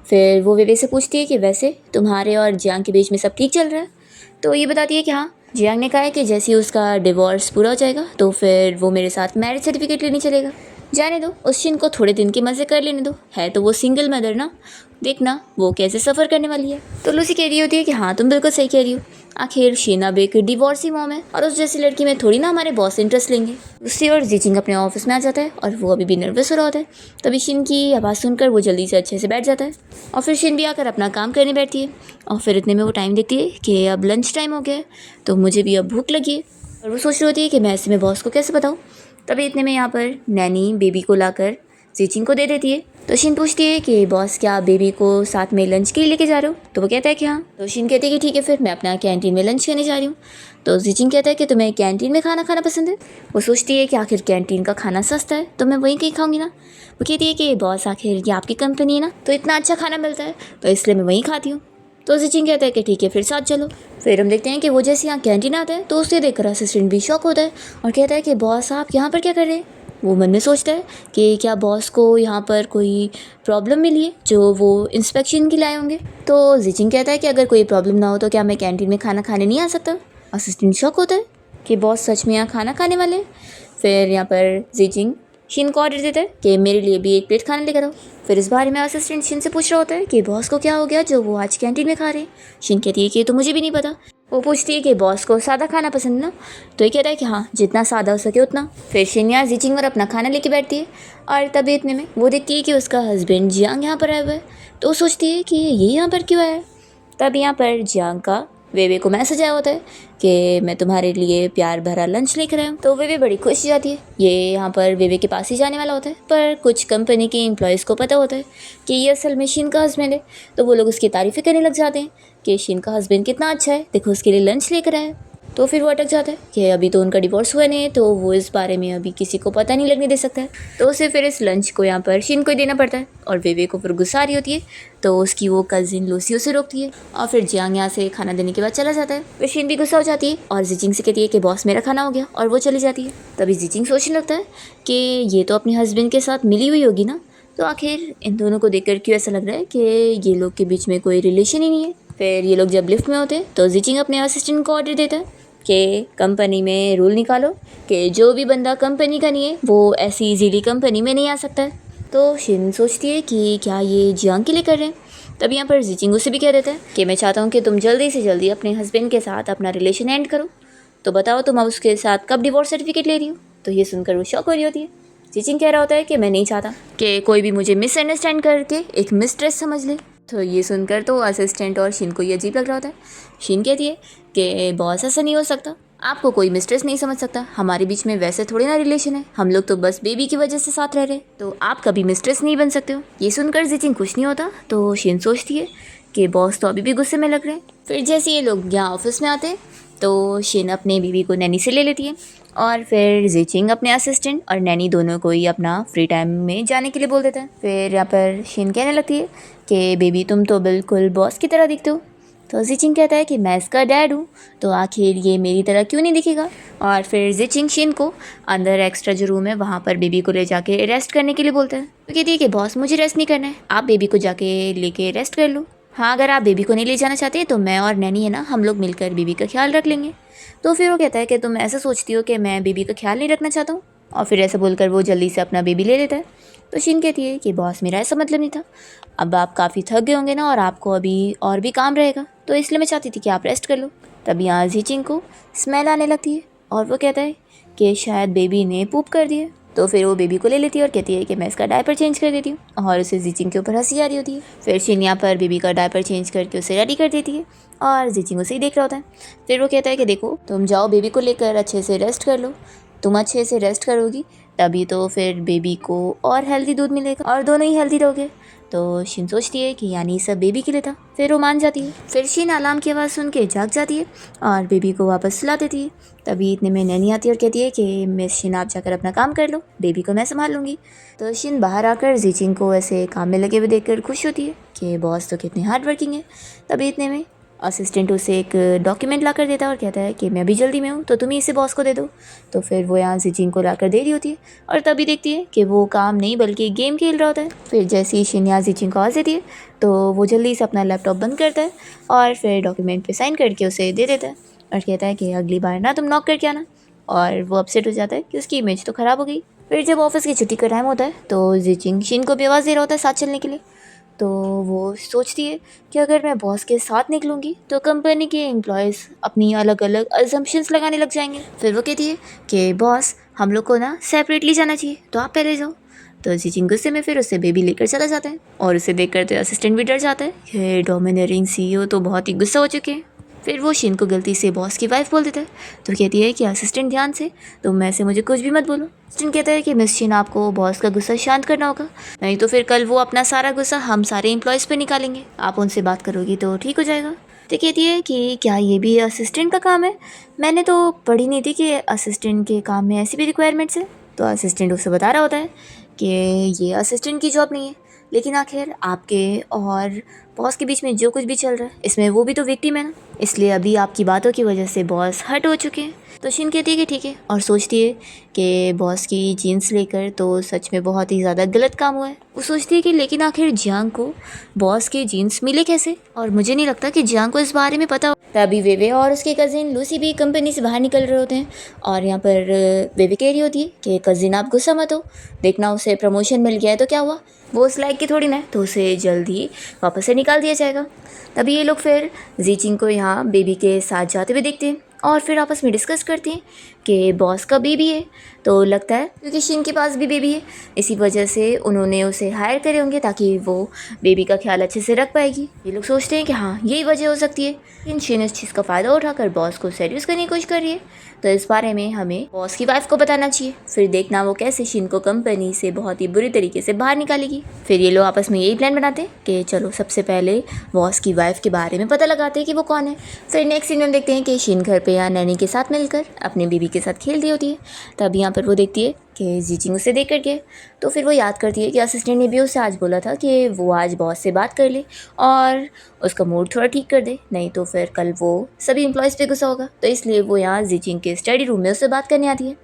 फिर वो वेवे से पूछती है कि वैसे तुम्हारे और जियांग के बीच में सब ठीक चल रहा है? तो ये बताती है कि हाँ। जियांग ने कहा है कि जैसे ही उसका डिवोर्स पूरा हो जाएगा तो फिर वो मेरे साथ मैरिज सर्टिफिकेट लेने चलेगा। जाने दो, उस शिन को थोड़े दिन के मज़े कर लेने दो, है तो वो सिंगल मदर ना, देखना वो कैसे सफ़र करने वाली है। तो लूसी कह रही होती है कि हाँ तुम बिल्कुल सही कह रही हो, आखिर शीन अब एक डिवोर्सी मॉम है और उस जैसी लड़की में थोड़ी ना हमारे बॉस इंटरेस्ट लेंगे। दूसरी ओर जीचिंग अपने ऑफिस में आ जाता है और वो अभी भी नर्वस हो रहा होता है। तभी शीन की आवाज़ सुनकर वो जल्दी से अच्छे से बैठ जाता है और फिर शीन भी आकर अपना काम करने बैठती है। और फिर इतने में वो टाइम देखती है कि अब लंच टाइम हो गया है, तो मुझे भी अब भूख लगी है और वो सोच रही होती है कि मैं ऐसे में बॉस को कैसे बताऊँ। तभी इतने में यहाँ पर नैनी बेबी को लाकर जीचिंग को दे देती है। तो शीन पूछती है कि बॉस क्या आप बेबी को साथ में लंच के लिए लेके जा रहे हो? तो वो कहता है कि हाँ। तो शीन कहती है कि ठीक है फिर मैं अपना कैंटीन में लंच करने जा रही हूँ। तो जीचिंग कहता है कि तुम्हें कैंटीन में खाना खाना पसंद है? वो सोचती है कि आखिर कैंटीन का खाना सस्ता है तो मैं वहीं कहीं खाऊंगी ना। वो कहती है कि बॉस आखिर ये आपकी कंपनी है ना, तो इतना अच्छा खाना मिलता है तो इसलिए मैं वहीं खाती हूँ। तो जीचिंग कहता है कि ठीक है फिर साथ चलो। फिर हम देखते हैं कि वो जैसे यहाँ कैंटीन आता है तो उसे देखकर असिस्टेंट भी शॉक होता है और कहता है कि बॉस आप यहाँ पर क्या कर रहे हैं? वो मन में सोचता है कि क्या बॉस को यहाँ पर कोई प्रॉब्लम मिली है जो वो इंस्पेक्शन के लिए आए होंगे। तो जीचिंग कहता है कि अगर कोई प्रॉब्लम ना हो तो क्या मैं कैंटीन में खाना खाने नहीं आ सकता? असिस्टेंट शॉक होता है कि बॉस सच में यहाँ खाना खाने वाले हैं। फिर यहाँ पर जीचिंग शीन को ऑर्डर देता है कि मेरे लिए भी एक प्लेट खाना लेकर आओ। फिर इस बारे में असिस्टेंट शीन से पूछ रहा होता है कि बॉस को क्या हो गया जो वो आज कैंटीन में खा रहे हैं। शीन कहती है कि ये तो मुझे भी नहीं पता। वो पूछती है कि बॉस को सादा खाना पसंद ना, तो ये कहता है कि हाँ जितना सादा हो सके उतना। फिर शिन्या जीचिंग और अपना खाना लेके बैठती है और तभी इतने में वो देखती है कि उसका हस्बैंड जियांग यहाँ पर आया हुआ है। तो वो सोचती है कि ये यहाँ पर क्यों आया है। तब यहाँ पर जियांग का वेवे को मैसेज आया होता है कि मैं तुम्हारे लिए प्यार भरा लंच लेकर आया हूँ। तो वेवे बड़ी खुश हो जाती है। ये यहाँ पर वेवे के पास ही जाने वाला होता है, पर कुछ कंपनी के एम्प्लॉयज़ को पता होता है कि ये असल में शीन का हस्बैंड है। तो वो लोग उसकी तारीफ़ें करने लग जाते हैं कि शीन का हस्बैंड कितना अच्छा है, देखो उसके लिए लंच लेकर आया। तो फिर वो अटक जाता है कि अभी तो उनका डिवोर्स हुआ नहीं है, तो वो इस बारे में अभी किसी को पता नहीं लगने दे सकता है। तो उसे फिर इस लंच को यहाँ पर शीन को ही देना पड़ता है और वेवे को फिर गुस्सा आ रही होती है। तो उसकी वो कज़िन लूसी उसे रोकती है और फिर जियांग यहाँ से खाना देने के बाद चला जाता है। फिर शीन भी गुस्सा हो जाती है और जीचिंग से कहती है कि बॉस मेरा खाना हो गया, और वो चली जाती है। तभी जीचिंग सोचने लगता है कि ये तो अपने हस्बैंड के साथ मिली हुई होगी ना, तो आखिर इन दोनों को देखकर क्यों ऐसा लग रहा है कि ये लोग के बीच में कोई रिलेशन ही नहीं है। फिर ये लोग जब लिफ्ट में होते हैं तो जीचिंग अपने असिस्टेंट को ऑर्डर देता है कि कंपनी में रूल निकालो कि जो भी बंदा कंपनी का नहीं है वो ऐसी इजीली कंपनी में नहीं आ सकता है। तो शिन सोचती है कि क्या ये जियांग के लिए कर रहे हैं। तब यहाँ पर जीचिंग उसे भी कह देता है कि मैं चाहता हूँ कि तुम जल्दी से जल्दी अपने हस्बैंड के साथ अपना रिलेशन एंड करो, तो बताओ तुम अब उसके साथ कब डिवोर्स सर्टिफिकेट ले रही हो। तो ये सुनकर वो शॉक हो रही होती है। जीचिंग कह रहा होता है कि मैं नहीं चाहता कि कोई भी मुझे मिसअंडरस्टैंड करके एक मिस्ट्रेस समझ ले। तो ये सुनकर तो असिस्टेंट और शीन को ये अजीब लग रहा होता है। शीन कहती है कि बॉस ऐसा नहीं हो सकता, आपको कोई मिस्ट्रेस नहीं समझ सकता, हमारे बीच में वैसे थोड़ी ना रिलेशन है, हम लोग तो बस बेबी की वजह से साथ रह रहे, तो आप कभी मिस्ट्रेस नहीं बन सकते हो। ये सुनकर जीचिंग खुश नहीं होता। तो शीन सोचती है कि बॉस तो अभी भी गुस्से में लग रहे हैं। फिर जैसे ये लोग यहाँ ऑफिस में आते हैं तो शीन अपने बीबी को नैनी से ले लेती है और फिर जीचिंग अपने असिस्टेंट और नैनी दोनों को ही अपना फ्री टाइम में जाने के लिए बोल देता है। फिर यहाँ पर शीन कहने लगती है कि बेबी तुम तो बिल्कुल बॉस की तरह दिखते हो। तो जीचिंग कहता है कि मैं इसका डैड हूँ, तो आखिर ये मेरी तरह क्यों नहीं दिखेगा। और फिर जीचिंग शीन को अंदर एक्स्ट्रा जो रूम है वहाँ पर बेबी को ले जाके रेस्ट करने के लिए बोलता है। तो कहती है कि बॉस मुझे रेस्ट नहीं करना है, आप बेबी को जाके लेके रेस्ट कर लो। हाँ अगर आप बेबी को नहीं ले जाना चाहते तो मैं और नैनी है ना, हम लोग मिलकर बेबी का ख्याल रख लेंगे। तो फिर वो कहता है कि तुम ऐसा सोचती हो कि मैं बेबी का ख्याल नहीं रखना चाहता हूँ, और फिर ऐसा बोलकर वो जल्दी से अपना बेबी ले लेता है। तो शीन कहती है कि बॉस मेरा ऐसा मतलब नहीं था, अब आप काफ़ी थक गए होंगे ना और आपको अभी और भी काम रहेगा, तो इसलिए मैं चाहती थी कि आप रेस्ट कर लो। तभी यहाँ जीचिंग को स्मेल आने लगती है और वो कहता है कि शायद बेबी ने पूप कर दिया। तो फिर वो बेबी को ले लेती है और कहती है कि मैं इसका डायपर चेंज कर देती हूँ, और उसे जीचिंग के ऊपर हंसी आ रही होती है। फिर शीन यहाँ पर बेबी का डायपर चेंज करके उसे रेडी कर देती है और जीचिंग उसे ही देख रहा होता है। फिर वो कहता है कि देखो तुम जाओ बेबी को लेकर अच्छे से रेस्ट कर लो, तुम अच्छे से रेस्ट करोगी तभी तो फिर बेबी को और हेल्दी दूध मिलेगा और दोनों ही हेल्दी रहोगे। तो शीन सोचती है कि यानी सब बेबी के लिए था। फिर वो मान जाती है। फिर शीन अलार्म की आवाज़ सुन के जाग जाती है और बेबी को वापस सुला देती है। तभी इतने में नैनी आती है और कहती है कि मिस शीन आप जाकर अपना काम कर लो, बेबी को मैं संभाल लूँगी। तो शीन बाहर आकर जीचिंग को ऐसे काम में लगे हुए देखकर खुश होती है कि बॉस तो कितने हार्ड वर्किंग है। तभी इतने में असिस्टेंट उसे एक डॉक्यूमेंट ला कर देता है और कहता है कि मैं अभी जल्दी में हूँ तो तुम ही इसे बॉस को दे दो। तो फिर वो यहाँ ज़िचिंग को ला कर दे रही होती है और तभी देखती है कि वो काम नहीं बल्कि गेम खेल रहा होता है। फिर जैसे ही शिन यहाँ ज़िचिंग को आवाज़ देती है तो वो जल्दी से अपना लैपटॉप बंद करता है और फिर डॉक्यूमेंट पे साइन करके उसे दे देता है और कहता है कि अगली बार ना तुम नॉक करके आना। और वो अपसेट हो जाता है कि उसकी इमेज तो ख़राब हो गई। फिर जब ऑफिस की छुट्टी का टाइम होता है तो ज़िचिंग शिन को भी आवाज़ दे रहा होता है साथ चलने के लिए। तो वो सोचती है कि अगर मैं बॉस के साथ निकलूँगी तो कंपनी के एम्प्लॉयज़ अपनी अलग अलग अजम्पशंस लगाने लग जाएंगे। फिर वो कहती है कि बॉस हम लोग को ना सेपरेटली जाना चाहिए तो आप पहले जाओ। तो ज़िचिंग गुस्से में फिर उससे बेबी लेकर चला जाता है और उसे देख कर तो असिस्टेंट भी डर जाता है कि डोमिनेटिंग CEO तो बहुत ही गुस्सा हो चुके हैं। फिर वो शिन को गलती से बॉस की वाइफ बोल देता है तो कहती है कि असिस्टेंट ध्यान से, तो मैं से मुझे कुछ भी मत बोलो। असिस्टेंट कहता है कि मिस शिन आपको बॉस का गुस्सा शांत करना होगा, नहीं तो फिर कल वो अपना सारा गुस्सा हम सारे एम्प्लॉयज़ पे निकालेंगे, आप उनसे बात करोगी तो ठीक हो जाएगा। तो कहती है कि क्या ये भी असिस्टेंट का काम है, मैंने तो पढ़ी नहीं थी कि असिस्टेंट के काम में ऐसी भी रिक्वायरमेंट्स है। तो असिस्टेंट उसे बता रहा होता है कि ये असिस्टेंट की जॉब नहीं है, लेकिन आखिर आपके और बॉस के बीच में जो कुछ भी चल रहा है इसमें वो भी तो विक्टिम है ना, इसलिए अभी आपकी बातों की वजह से बॉस हर्ट हो चुके हैं। तो शिन कहती है कि ठीक है और सोचती है कि बॉस की जीन्स लेकर तो सच में बहुत ही ज़्यादा गलत काम हुआ है। वो सोचती है कि लेकिन आखिर जियांग को बॉस के जीन्स मिले कैसे, और मुझे नहीं लगता कि जियांग को इस बारे में पता हो। तभी वेवे और उसके कज़िन लूसी भी कंपनी से बाहर निकल रहे होते हैं और यहाँ पर वेवे कह रही होती है कि कज़िन आप गुस्सा मत हो, देखना उसे प्रमोशन मिल गया है तो क्या हुआ, वो उस लायक की थोड़ी ना है, तो उसे जल्दी वापस से निकाल दिया जाएगा। तभी ये लोग फिर ज़िचिंग को यहाँ बेबी के साथ जाते हुए देखते हैं और फिर आपस में डिस्कस करते हैं कि बॉस का बेबी है, तो लगता है क्योंकि शिन के पास भी बेबी है इसी वजह से उन्होंने उसे हायर करे होंगे ताकि वो बेबी का ख्याल अच्छे से रख पाएगी। ये लोग सोचते हैं कि हाँ यही वजह हो सकती है, लेकिन शिन इस चीज़ का फ़ायदा उठाकर बॉस को सेड्यूस करने की कोशिश कर रही है, तो इस बारे में हमें बॉस की वाइफ को बताना चाहिए, फिर देखना वो कैसे शिन को कंपनी से बहुत ही बुरी तरीके से बाहर निकालेगी। फिर ये लोग आपस में यही प्लान बनाते हैं कि चलो सबसे पहले बॉस की वाइफ के बारे में पता लगाते हैं कि वो कौन है। फिर नेक्स्ट सीन में देखते हैं कि शिन घर पे या नैनी के साथ मिलकर अपने बेबी के साथ खेल रही होती है। तब यहाँ पर वो देखती है कि ज़िचिंग उसे देख करके, तो फिर वो याद करती है कि असिस्टेंट ने भी उसे आज बोला था कि वो आज बॉस से बात कर ले और उसका मूड थोड़ा ठीक कर दे, नहीं तो फिर कल वो सभी एम्प्लॉयज़ पे गुस्सा होगा। तो इसलिए वो यहाँ ज़िचिंग के स्टडी रूम में उससे बात करने आती है।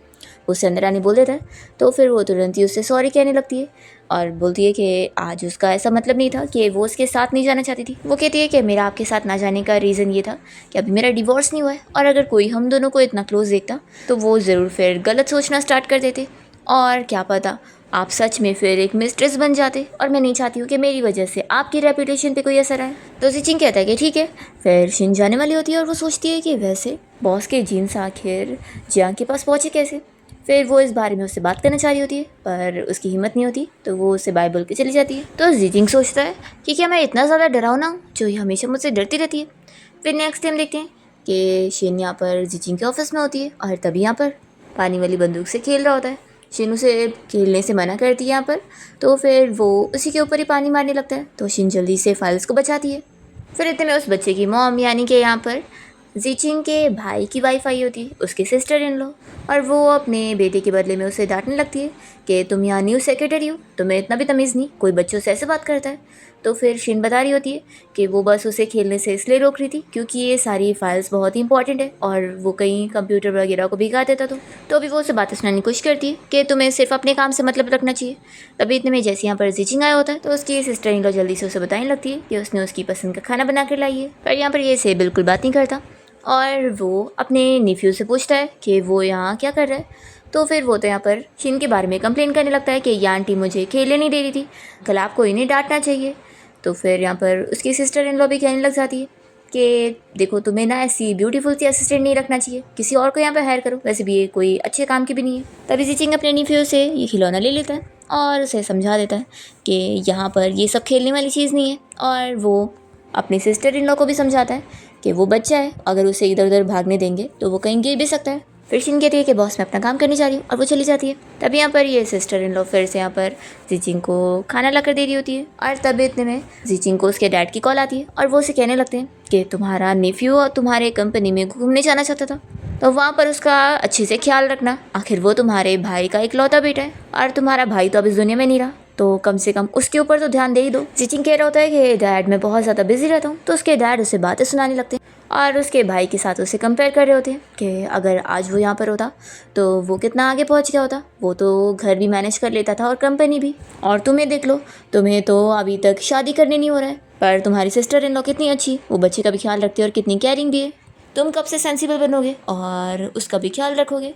उसे अंदर आने बोल देता है तो फिर वो तुरंत ही उससे सॉरी कहने लगती है और बोलती है कि आज उसका ऐसा मतलब नहीं था कि वो उसके साथ नहीं जाना चाहती थी। वो कहती है कि मेरा आपके साथ ना जाने का रीज़न ये था कि अभी मेरा डिवोर्स नहीं हुआ है और अगर कोई हम दोनों को इतना क्लोज देखता तो वो ज़रूर फिर गलत सोचना स्टार्ट कर देते और क्या पता आप सच में फिर एक मिस्ट्रेस बन जाते, और मैं नहीं चाहती हूँ कि मेरी वजह से आपकी रेपुटेशन पे कोई असर आए। तो ज़िचिंग कहता है कि ठीक है। फिर शिन जाने वाली होती है और वो सोचती है कि वैसे बॉस के जीन्स आखिर जियांग के पास पहुँचे कैसे। फिर वो इस बारे में उससे बात करना चाह रही होती है पर उसकी हिम्मत नहीं होती, तो वो उसे बाय बोल के चली जाती है। तो ज़िचिंग सोचता है कि क्या मैं इतना ज़्यादा डरावना हूँ जो ये हमेशा मुझसे डरती रहती है। फिर नेक्स्ट टाइम देखते हैं कि शिन यहाँ पर ज़िचिंग के ऑफिस में होती है और तभी यहाँ पर पानी वाली बंदूक से खेल रहा होता है। शिन उसे खेलने से मना करती है यहाँ पर, तो फिर वो उसी के ऊपर ही पानी मारने लगता है, तो शिन जल्दी से फाइल्स को बचाती है। फिर इतने में उस बच्चे की मॉम यानी कि यहाँ पर ज़िचिंग के भाई की वाइफ आई होती है, उसकी सिस्टर इन लॉ, और वो अपने बेटे के बदले में उसे डांटने लगती है कि तुम यहाँ न्यू सेक्रेटरी हो, तुम्हें इतना भी तमीज़ नहीं, कोई बच्चों से ऐसे बात करता है। तो फिर शिन बता रही होती है कि वो बस उसे खेलने से इसलिए रोक रही थी क्योंकि ये सारी फाइल्स बहुत ही इंपॉर्टेंट है और वो कहीं कंप्यूटर वगैरह को भिगा देता तो अभी वो उसे बातें सुनाने की कोशिश करती है कि तुम्हें सिर्फ अपने काम से मतलब रखना चाहिए। तभी इतने में जैसे यहाँ पर ज़िचिंग आया होता है तो उसकी सिस्टर इन लॉ जल्दी से उसे बताने लगती है कि उसने उसकी पसंद का खाना बना कर लाई है, पर यहाँ पर ये से बिल्कुल बात नहीं करता और वो अपने नेफ्यू से पूछता है कि वो यहाँ क्या कर रहा है। तो फिर वो तो यहाँ पर शिन के बारे में कंप्लेन करने लगता है कि ये आंटी मुझे खेलने नहीं दे रही थी, कल आपको इन्हें डांटना चाहिए। तो फिर यहाँ पर उसकी सिस्टर इन लॉ भी कहने लग जाती है कि देखो तुम्हें ना ऐसी ब्यूटीफुल सी असिस्टेंट नहीं रखना चाहिए, किसी और को यहाँ पर हायर करो, वैसे भी ये कोई अच्छे काम की भी नहीं है। तभी ज़िचिंग अपने नेफ्यू से ये खिलौना ले लेता है और उसे समझा देता है कि यहाँ पर ये सब खेलने वाली चीज़ नहीं है, और वो अपनी सिस्टर इन लॉ को भी समझाता है कि वो बच्चा है, अगर उसे इधर उधर भागने देंगे तो वो कहीं गिर भी सकता है। फिर शिन कहती है कि बॉस मैं अपना काम करने जा रही हूँ और वो चली जाती है। तब यहाँ पर ये सिस्टर इन लॉ फिर से यहाँ पर ज़िचिंग को खाना ला कर दे रही होती है और तब इतने में ज़िचिंग को उसके डैड की कॉल आती है और वो उसे कहने लगते हैं कि तुम्हारा नेफ्यू और तुम्हारे कंपनी में घूमने जाना चाहता था, तो वहाँ पर उसका अच्छे से ख्याल रखना, आखिर वो तुम्हारे भाई का इकलौता बेटा है और तुम्हारा भाई तो अब इस दुनिया में नहीं रहा, तो कम से कम उसके ऊपर तो ध्यान दे ही दो। जिचिंग कह रहा होता है कि डैड मैं बहुत ज़्यादा बिजी रहता हूँ, तो उसके डैड उसे बातें सुनाने लगते हैं और उसके भाई के साथ उसे कंपेयर कर रहे होते हैं कि अगर आज वो यहाँ पर होता तो वो कितना आगे पहुँच गया होता, वो तो घर भी मैनेज कर लेता था और कंपनी भी, और तुम्हें देख लो, तुम्हें तो अभी तक शादी करने नहीं हो रहा है, पर तुम्हारी सिस्टर इन लॉ कितनी अच्छी, वो बच्चे का भी ख्याल रखती है और कितनी केयरिंग भी है, तुम कब से सेंसिबल बनोगे और उसका भी ख्याल रखोगे।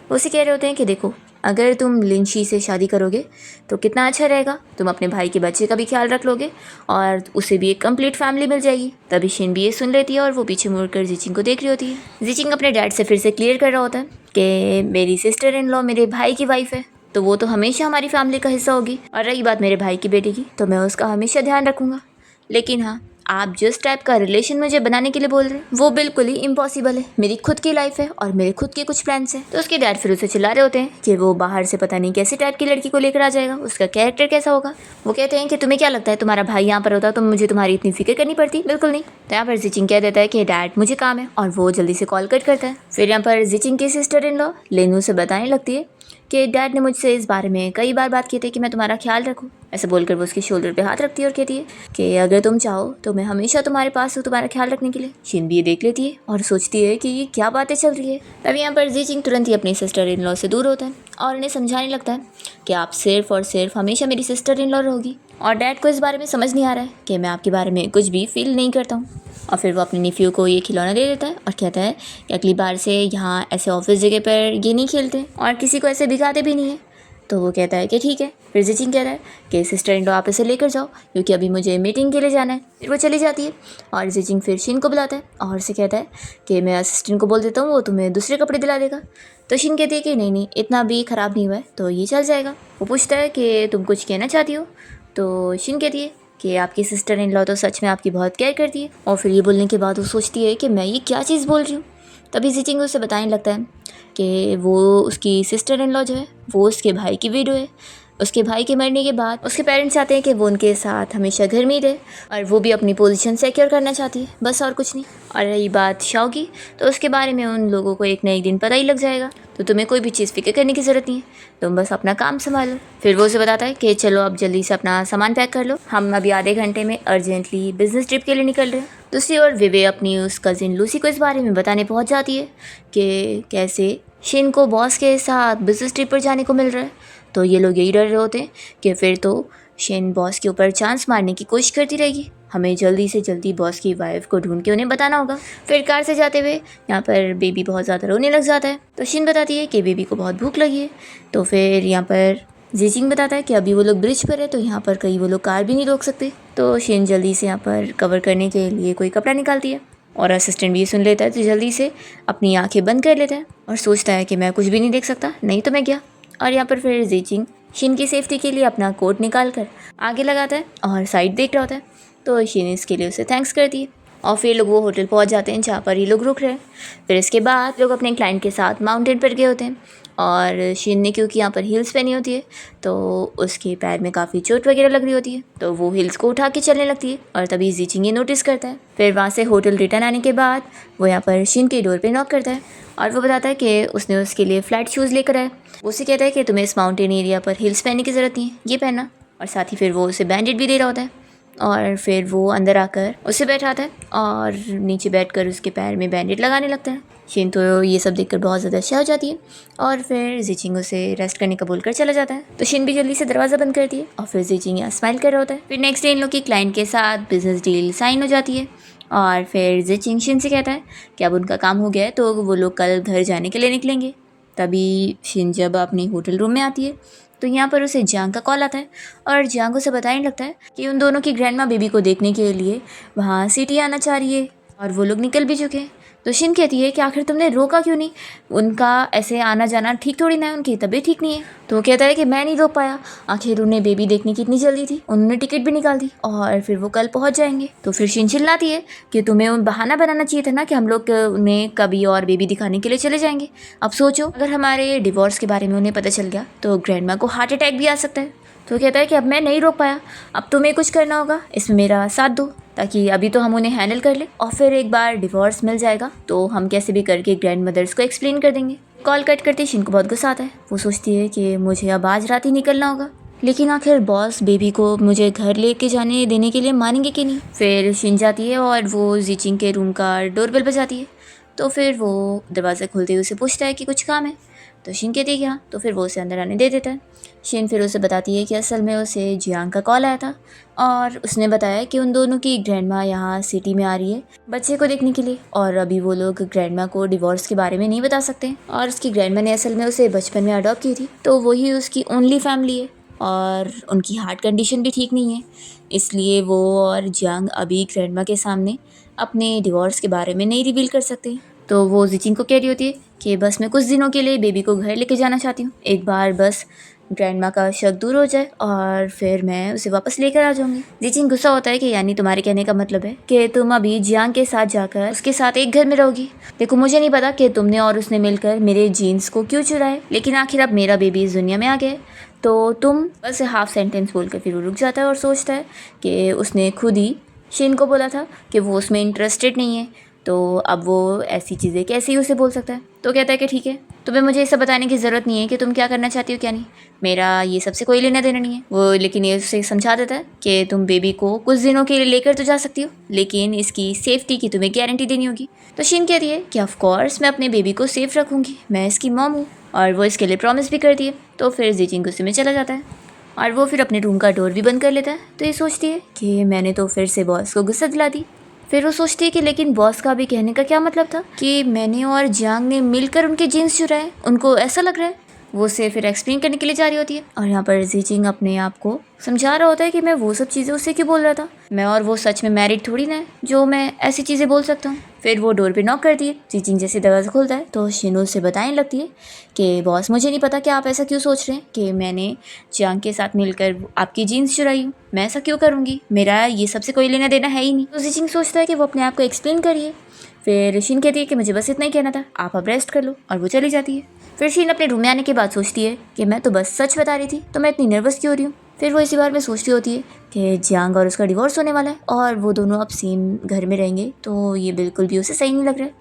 वो उसे कह रहे होते हैं कि देखो अगर तुम लिंशी से शादी करोगे तो कितना अच्छा रहेगा, तुम अपने भाई के बच्चे का भी ख्याल रख लोगे और उसे भी एक कंप्लीट फैमिली मिल जाएगी। तभी शिन भी ये सुन लेती है और वो पीछे मुड़कर जिचिंग को देख रही होती है। जिचिंग अपने डैड से फिर से क्लियर कर रहा होता है कि मेरी सिस्टर इन लॉ मेरे भाई की वाइफ है, तो वो तो हमेशा हमारी फैमिली का हिस्सा होगी, और रही बात मेरे भाई की बेटी की तो मैं उसका हमेशा ध्यान रखूँगा। लेकिन हाँ, आप जिस टाइप का रिलेशन मुझे बनाने के लिए बोल रहे हैं वो बिल्कुल ही इम्पॉसिबल है, मेरी खुद की लाइफ है और मेरे खुद के कुछ प्लान्स हैं। तो उसके डैड फिर उसे चिल्ला रहे होते हैं कि वो बाहर से पता नहीं कैसे टाइप की लड़की को लेकर आ जाएगा, उसका कैरेक्टर कैसा होगा। वो कहते हैं कि तुम्हें क्या लगता है तुम्हारा भाई यहाँ पर होता तो मुझे तुम्हारी इतनी फिक्र करनी पड़ती, बिल्कुल नहीं। तो यहाँ पर जिचिंग कह देता है कि डैड मुझे काम है, और वो जल्दी से कॉल कट करता है। फिर यहाँ पर जिचिंग की सिस्टर इन लॉ लेनू से बताने लगती है कि डैड ने मुझसे इस बारे में कई बार बात की थी कि मैं तुम्हारा ख्याल रखूं। ऐसे बोलकर वो उसके शोल्डर पे हाथ रखती है और कहती है कि अगर तुम चाहो तो मैं हमेशा तुम्हारे पास हूँ तुम्हारा ख्याल रखने के लिए। शिन भी ये देख लेती है और सोचती है कि ये क्या बातें चल रही है। तभी यहाँ पर जिचिंग तुरंत ही अपनी सिस्टर इन लॉ से दूर होता है और उन्हें समझाने लगता है कि आप सिर्फ और सिर्फ हमेशा मेरी सिस्टर इन लॉ रहोगी, और डैड को इस बारे में समझ नहीं आ रहा है कि मैं आपके बारे में कुछ भी फील नहीं करता हूँ। और फिर वो अपने नेफ्यू को ये खिलौना दे देता है और कहता है कि अगली बार से यहाँ ऐसे ऑफिस जगह पर ये नहीं खेलते और किसी को ऐसे भिगाते भी नहीं है। तो वो कहता है कि ठीक है। फिर जिचिंग कह रहा है कि सिस्टर इन लॉ आप इसे लेकर जाओ क्योंकि अभी मुझे मीटिंग के लिए जाना है। फिर वो चली जाती है और जिचिंग फिर शिन को बुलाता है और उसे कहता है कि मैं असिस्टेंट को बोल देता हूँ वो तुम्हें दूसरे कपड़े दिला देगा। तो शिन कहती है कि नहीं नहीं इतना भी ख़राब नहीं हुआ है तो ये चल जाएगा। वो पूछता है कि तुम कुछ कहना चाहती हो। तो शिन कहती है कि आपकी सिस्टर इन लॉ तो सच में आपकी बहुत केयर करती है। और फिर ये बोलने के बाद वो सोचती है कि मैं ये क्या चीज़ बोल रही हूँ। तभी जिचिंग उसे बताने लगता है कि वो उसकी सिस्टर इन लॉ जो है वो उसके भाई की विडो है। उसके भाई के मरने के बाद उसके पेरेंट्स चाहते हैं कि वो उनके साथ हमेशा घर में ही रहे और वो भी अपनी पोजीशन सिक्योर करना चाहती है, बस और कुछ नहीं। और रही बात शाओ की, तो उसके बारे में उन लोगों को एक न एक दिन पता ही लग जाएगा, तो तुम्हें कोई भी चीज़ फिक्र करने की ज़रूरत नहीं है, तुम बस अपना काम संभालो। फिर वो उसे बताता है कि चलो अब जल्दी से अपना सामान पैक कर लो, हम अभी आधे घंटे में अर्जेंटली बिजनेस ट्रिप के लिए निकल रहे हैं। दूसरी ओर विवे अपनी उस कज़िन लूसी को इस बारे में बताने पहुँच जाती है कि कैसे शिन को बॉस के साथ बिजनेस ट्रिप पर जाने को मिल रहा है। तो ये लोग यही डर रहे होते हैं कि फिर तो शिन बॉस के ऊपर चांस मारने की कोशिश करती रहेगी, हमें जल्दी से जल्दी बॉस की वाइफ को ढूंढ के उन्हें बताना होगा। फिर कार से जाते हुए यहाँ पर बेबी बहुत ज़्यादा रोने लग जाता है, तो शिन बताती है कि बेबी को बहुत भूख लगी है। तो फिर यहाँ पर जिचिंग बताता है कि अभी वो लोग ब्रिज पर है तो यहाँ पर कहीं वो लोग कार भी नहीं रोक सकते। तो शिन जल्दी से यहाँ पर कवर करने के लिए कोई कपड़ा निकालती है और असिस्टेंट भी ये सुन लेता है, तो जल्दी से अपनी आंखें बंद कर लेता है और सोचता है कि मैं कुछ भी नहीं देख सकता, नहीं तो मैं गया। और यहाँ पर फिर जिचिंग शिन की सेफ्टी के लिए अपना कोट निकाल कर आगे लगाता है और साइड देख रहा होता है, तो शिन इसके लिए उसे थैंक्स करती है। और फिर लोग वो होटल पहुँच जाते हैं जहाँ पर ये लोग रुक रहे हैं। फिर इसके बाद लोग अपने क्लाइंट के साथ माउंटेन पर गए होते हैं और शिन ने क्योंकि यहाँ पर हील्स पहनी होती है तो उसके पैर में काफ़ी चोट वगैरह लग रही होती है, तो वो हील्स को उठा के चलने लगती है और तभी जिचिंग ये नोटिस करता है। फिर वहाँ से होटल रिटर्न आने के बाद वो यहाँ पर शिन के डोर पे नॉक करता है और वो बताता है कि उसने उसके लिए फ्लैट शूज़ लेकर आए। उसे कहता है कि तुम्हें इस माउंटेन एरिया पर हील्स पहनने की ज़रूरत नहीं है, ये पहनना। और साथ ही फिर वो उसे बैंडेड भी दे रहा होता है और फिर वो अंदर आकर उसे बैठाता है और नीचे बैठकर उसके पैर में बैंडेड लगाने लगता है। शिन तो ये सब देखकर बहुत ज़्यादा अच्छा हो जाती है और फिर जिचिंग उसे रेस्ट करने का बोलकर चला जाता है। तो शिन भी जल्दी से दरवाज़ा बंद करती है और फिर जिचिंग यहाँ स्माइल कर रहा होता है। फिर नेक्स्ट डे इन लोग की क्लाइंट के साथ बिजनेस डील साइन हो जाती है और फिर जिचिंग शिन से कहता है कि अब उनका काम हो गया है तो वो लोग कल घर जाने के लिए निकलेंगे। तभी शिन जब अपनी होटल रूम में आती है तो यहाँ पर उसे जियांग का कॉल आता है और जियांग उसे बताने लगता है कि उन दोनों की ग्रैंडमा बेबी को देखने के लिए वहाँ सिटी आना चाह रही है और वो लोग निकल भी चुके हैं। तो शिन कहती है कि आखिर तुमने रोका क्यों नहीं, उनका ऐसे आना जाना ठीक थोड़ी ना है, उनकी तबीयत ठीक नहीं है। तो वो कहता है कि मैं नहीं रोक पाया, आखिर उन्हें बेबी देखने की इतनी जल्दी थी, उन्होंने टिकट भी निकाल दी और फिर वो कल पहुंच जाएंगे। तो फिर शिन चिल्लाती है कि तुम्हें बहाना बनाना चाहिए था ना कि हम लोग उन्हें कभी और बेबी दिखाने के लिए चले जाएंगे। अब सोचो अगर हमारे डिवोर्स के बारे में उन्हें पता चल गया तो ग्रैंडमा को हार्ट अटैक भी आ सकता है। तो कहता है कि अब मैं नहीं रोक पाया, अब तुम्हें कुछ करना होगा, इसमें मेरा साथ दो ताकि अभी तो हम उन्हें हैंडल कर ले और फिर एक बार डिवोर्स मिल जाएगा तो हम कैसे भी करके ग्रैंड मदर्स को एक्सप्लेन कर देंगे। कॉल कट करते शिन को बहुत गुस्सा आता है, वो सोचती है कि मुझे अब आज रात ही निकलना होगा लेकिन आखिर बॉस बेबी को मुझे घर लेके जाने देने के लिए मानेंगे कि नहीं। फिर शिन जाती है और वो जीचिंग के रूम का डोरबेल बजाती है। तो फिर वो दरवाज़ा खोलते हुए उसे पूछता है कि कुछ काम है। तो शिन कहती है कि हाँ। तो फिर वो उसे अंदर आने दे देता है। शिन फिर उसे बताती है कि असल में उसे जियांग का कॉल आया था और उसने बताया कि उन दोनों की ग्रैंडमा यहाँ सिटी में आ रही है बच्चे को देखने के लिए, और अभी वो लोग ग्रैंडमा को डिवोर्स के बारे में नहीं बता सकते। और उसकी ग्रैंडमा ने असल में उसे बचपन में अडॉप्ट की थी, तो वही उसकी ओनली फैमिली है और उनकी हार्ट कंडीशन भी ठीक नहीं है, इसलिए वो और जियांग अभी ग्रैंडमा के सामने अपने डिवोर्स के बारे में नहीं रिवील कर सकते। तो वो जीचिंग को कह रही होती है कि बस मैं कुछ दिनों के लिए बेबी को घर लेके जाना चाहती हूँ, एक बार बस ग्रैंडमा का शक दूर हो जाए और फिर मैं उसे वापस लेकर आ जाऊंगी। जीचिंग गुस्सा होता है कि यानी तुम्हारे कहने का मतलब है कि तुम अभी जियांग के साथ जाकर उसके साथ एक घर में रहोगी। देखो मुझे नहीं पता कि तुमने और उसने मिलकर मेरे जीन्स को क्यों चुराए, लेकिन आखिर अब मेरा बेबी इस दुनिया में आ गया है। तो तुम बस हाफ सेंटेंस बोलकर फिर वो रुक जाता है और सोचता है कि उसने खुद ही शिन को बोला था कि वो उसमें इंटरेस्टेड नहीं है, तो अब वो ऐसी चीज़ें कैसे ही उसे बोल सकता है। तो कहता है कि ठीक है, तुम्हें मुझे ये सब बताने की ज़रूरत नहीं है कि तुम क्या करना चाहती हो क्या नहीं, मेरा ये सबसे कोई लेना देना नहीं है। वो लेकिन ये उसे समझा देता है कि तुम बेबी को कुछ दिनों के लिए लेकर तो जा सकती हो, लेकिन इसकी सेफ्टी की तुम्हें गारंटी देनी होगी। तो शिन कहती है कि ऑफ कोर्स मैं अपने बेबी को सेफ रखूँगी, मैं इसकी मॉम हूँ, और वो इसके लिए प्रॉमिस भी करती है। तो फिर जीचिंग गुस्से में चला जाता है और वो फिर अपने रूम का डोर भी बंद कर लेता है। तो ये सोचती है कि मैंने तो फिर से बॉस को गुस्सा दिला दी। फिर वो सोचती है कि लेकिन बॉस का भी कहने का क्या मतलब था कि मैंने और जियांग ने मिलकर उनके जीन्स चुराए, उनको ऐसा लग रहा है। वो उसे फिर एक्सप्लेन करने के लिए जा रही होती है और यहाँ पर जीचिंग अपने आप को समझा रहा होता है कि मैं वो सब चीज़ें उससे क्यों बोल रहा था, मैं और वो सच में मैरिड थोड़ी ना है जो मैं ऐसी चीज़ें बोल सकता हूँ। फिर वो डोर पे नॉक करती है। जीचिंग जैसे दरवाज़ा खोलता है तो शिनो से बताने लगती है कि बॉस मुझे नहीं पता कि आप ऐसा क्यों सोच रहे हैं कि मैंने जियांग के साथ मिलकर आपकी जीन्स चुराई हूँ, मैं ऐसा क्यों करूँगी, मेरा ये सबसे कोई लेना देना है ही नहीं। तो जीचिंग सोचता है कि वो अपने आप को एक्सप्लेन करिए। फिर शिन कहती है कि मुझे बस इतना ही कहना था, आप अब रेस्ट कर लो, और वो चली जाती है। फिर शिन अपने रूम में आने के बाद सोचती है कि मैं तो बस सच बता रही थी, तो मैं इतनी नर्वस क्यों हो रही हूँ। फिर वो इसी बार में सोचती होती है कि जियांग और उसका डिवोर्स होने वाला है और वो दोनों अब सेम घर में रहेंगे, तो ये बिल्कुल भी उसे सही नहीं लग रहा है।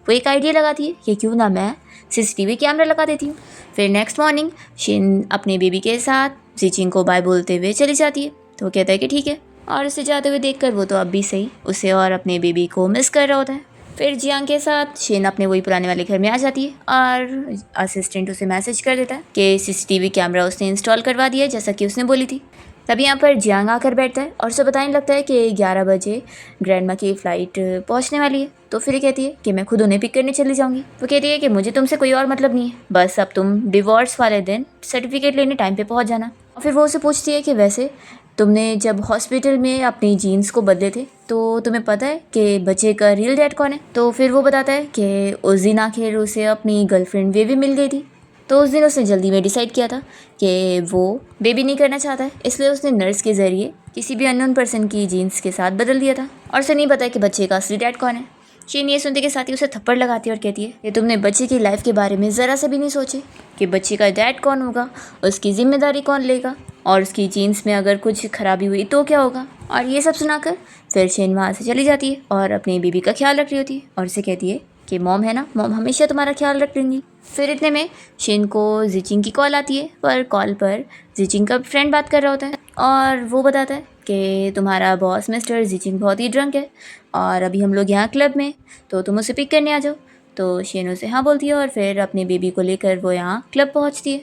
वो एक आइडिया लगाती है कि क्यों ना मैं सीसीटीवी कैमरा लगा देती हूँ। फिर नेक्स्ट मॉर्निंग शिन अपने बेबी के साथ जीचिंग को बाय बोलते हुए चली जाती है। तो वो कहता है कि ठीक है, और उसे जाते हुए देखकर वो तो अब भी सही उसे और अपने बेबी को मिस कर रहा होता है। फिर जियांग के साथ शिन अपने वही पुराने वाले घर में आ जाती है और असिस्टेंट उसे मैसेज कर देता है कि सीसीटीवी कैमरा उसने इंस्टॉल करवा दिया जैसा कि उसने बोली थी। तभी यहाँ पर जियांग आकर बैठता है और उसे बताने लगता है कि 11 बजे ग्रैंडमा की फ़्लाइट पहुँचने वाली है। तो फिर ये कहती है कि मैं खुद उन्हें पिक करने चली जाऊँगी। वो कहती है कि मुझे तुमसे कोई और मतलब नहीं है, बस अब तुम डिवोर्स वाले दिन सर्टिफिकेट लेने टाइम पे पहुँच जाना। और फिर वो उसे पूछती है कि वैसे तुमने जब हॉस्पिटल में अपनी जीन्स को बदले थे तो तुम्हें पता है कि बच्चे का रियल डैड कौन है। तो फिर वो बताता है कि उस दिन आखिर उसे अपनी गर्लफ्रेंड बेबी मिल गई थी, तो उस दिन उसने जल्दी में डिसाइड किया था कि वो बेबी नहीं करना चाहता है, इसलिए उसने नर्स के ज़रिए किसी भी अननोन पर्सन की जीन्स के साथ बदल दिया था और उसे नहीं पता कि बच्चे का असली डैड कौन है। शिन ये सुनते के साथ ही उसे थप्पड़ लगाती है और कहती है कि तुमने बच्चे की लाइफ के बारे में ज़रा सा भी नहीं सोचे कि बच्चे का डैड कौन होगा, उसकी जिम्मेदारी कौन लेगा, और उसकी जीन्स में अगर कुछ खराबी हुई तो क्या होगा। और ये सब सुनाकर फिर शिन वहाँ से चली जाती है और अपनी बेबी का ख्याल रख रही होती है और उसे कहती है कि मॉम है ना, मॉम हमेशा तुम्हारा ख्याल रख लेंगी। फिर इतने में शिन को जीचिंग की कॉल आती है, पर कॉल पर जीचिंग का फ्रेंड बात कर रहा होता है और वो बताता है कि तुम्हारा बॉस मिस्टर जीचिंग बहुत ही ड्रंक है और अभी हम लोग यहाँ क्लब में, तो तुम उसे पिक करने आ जाओ। तो शिन उसे हाँ बोलती है और फिर अपने बेबी को लेकर वो यहाँ क्लब पहुँचती है।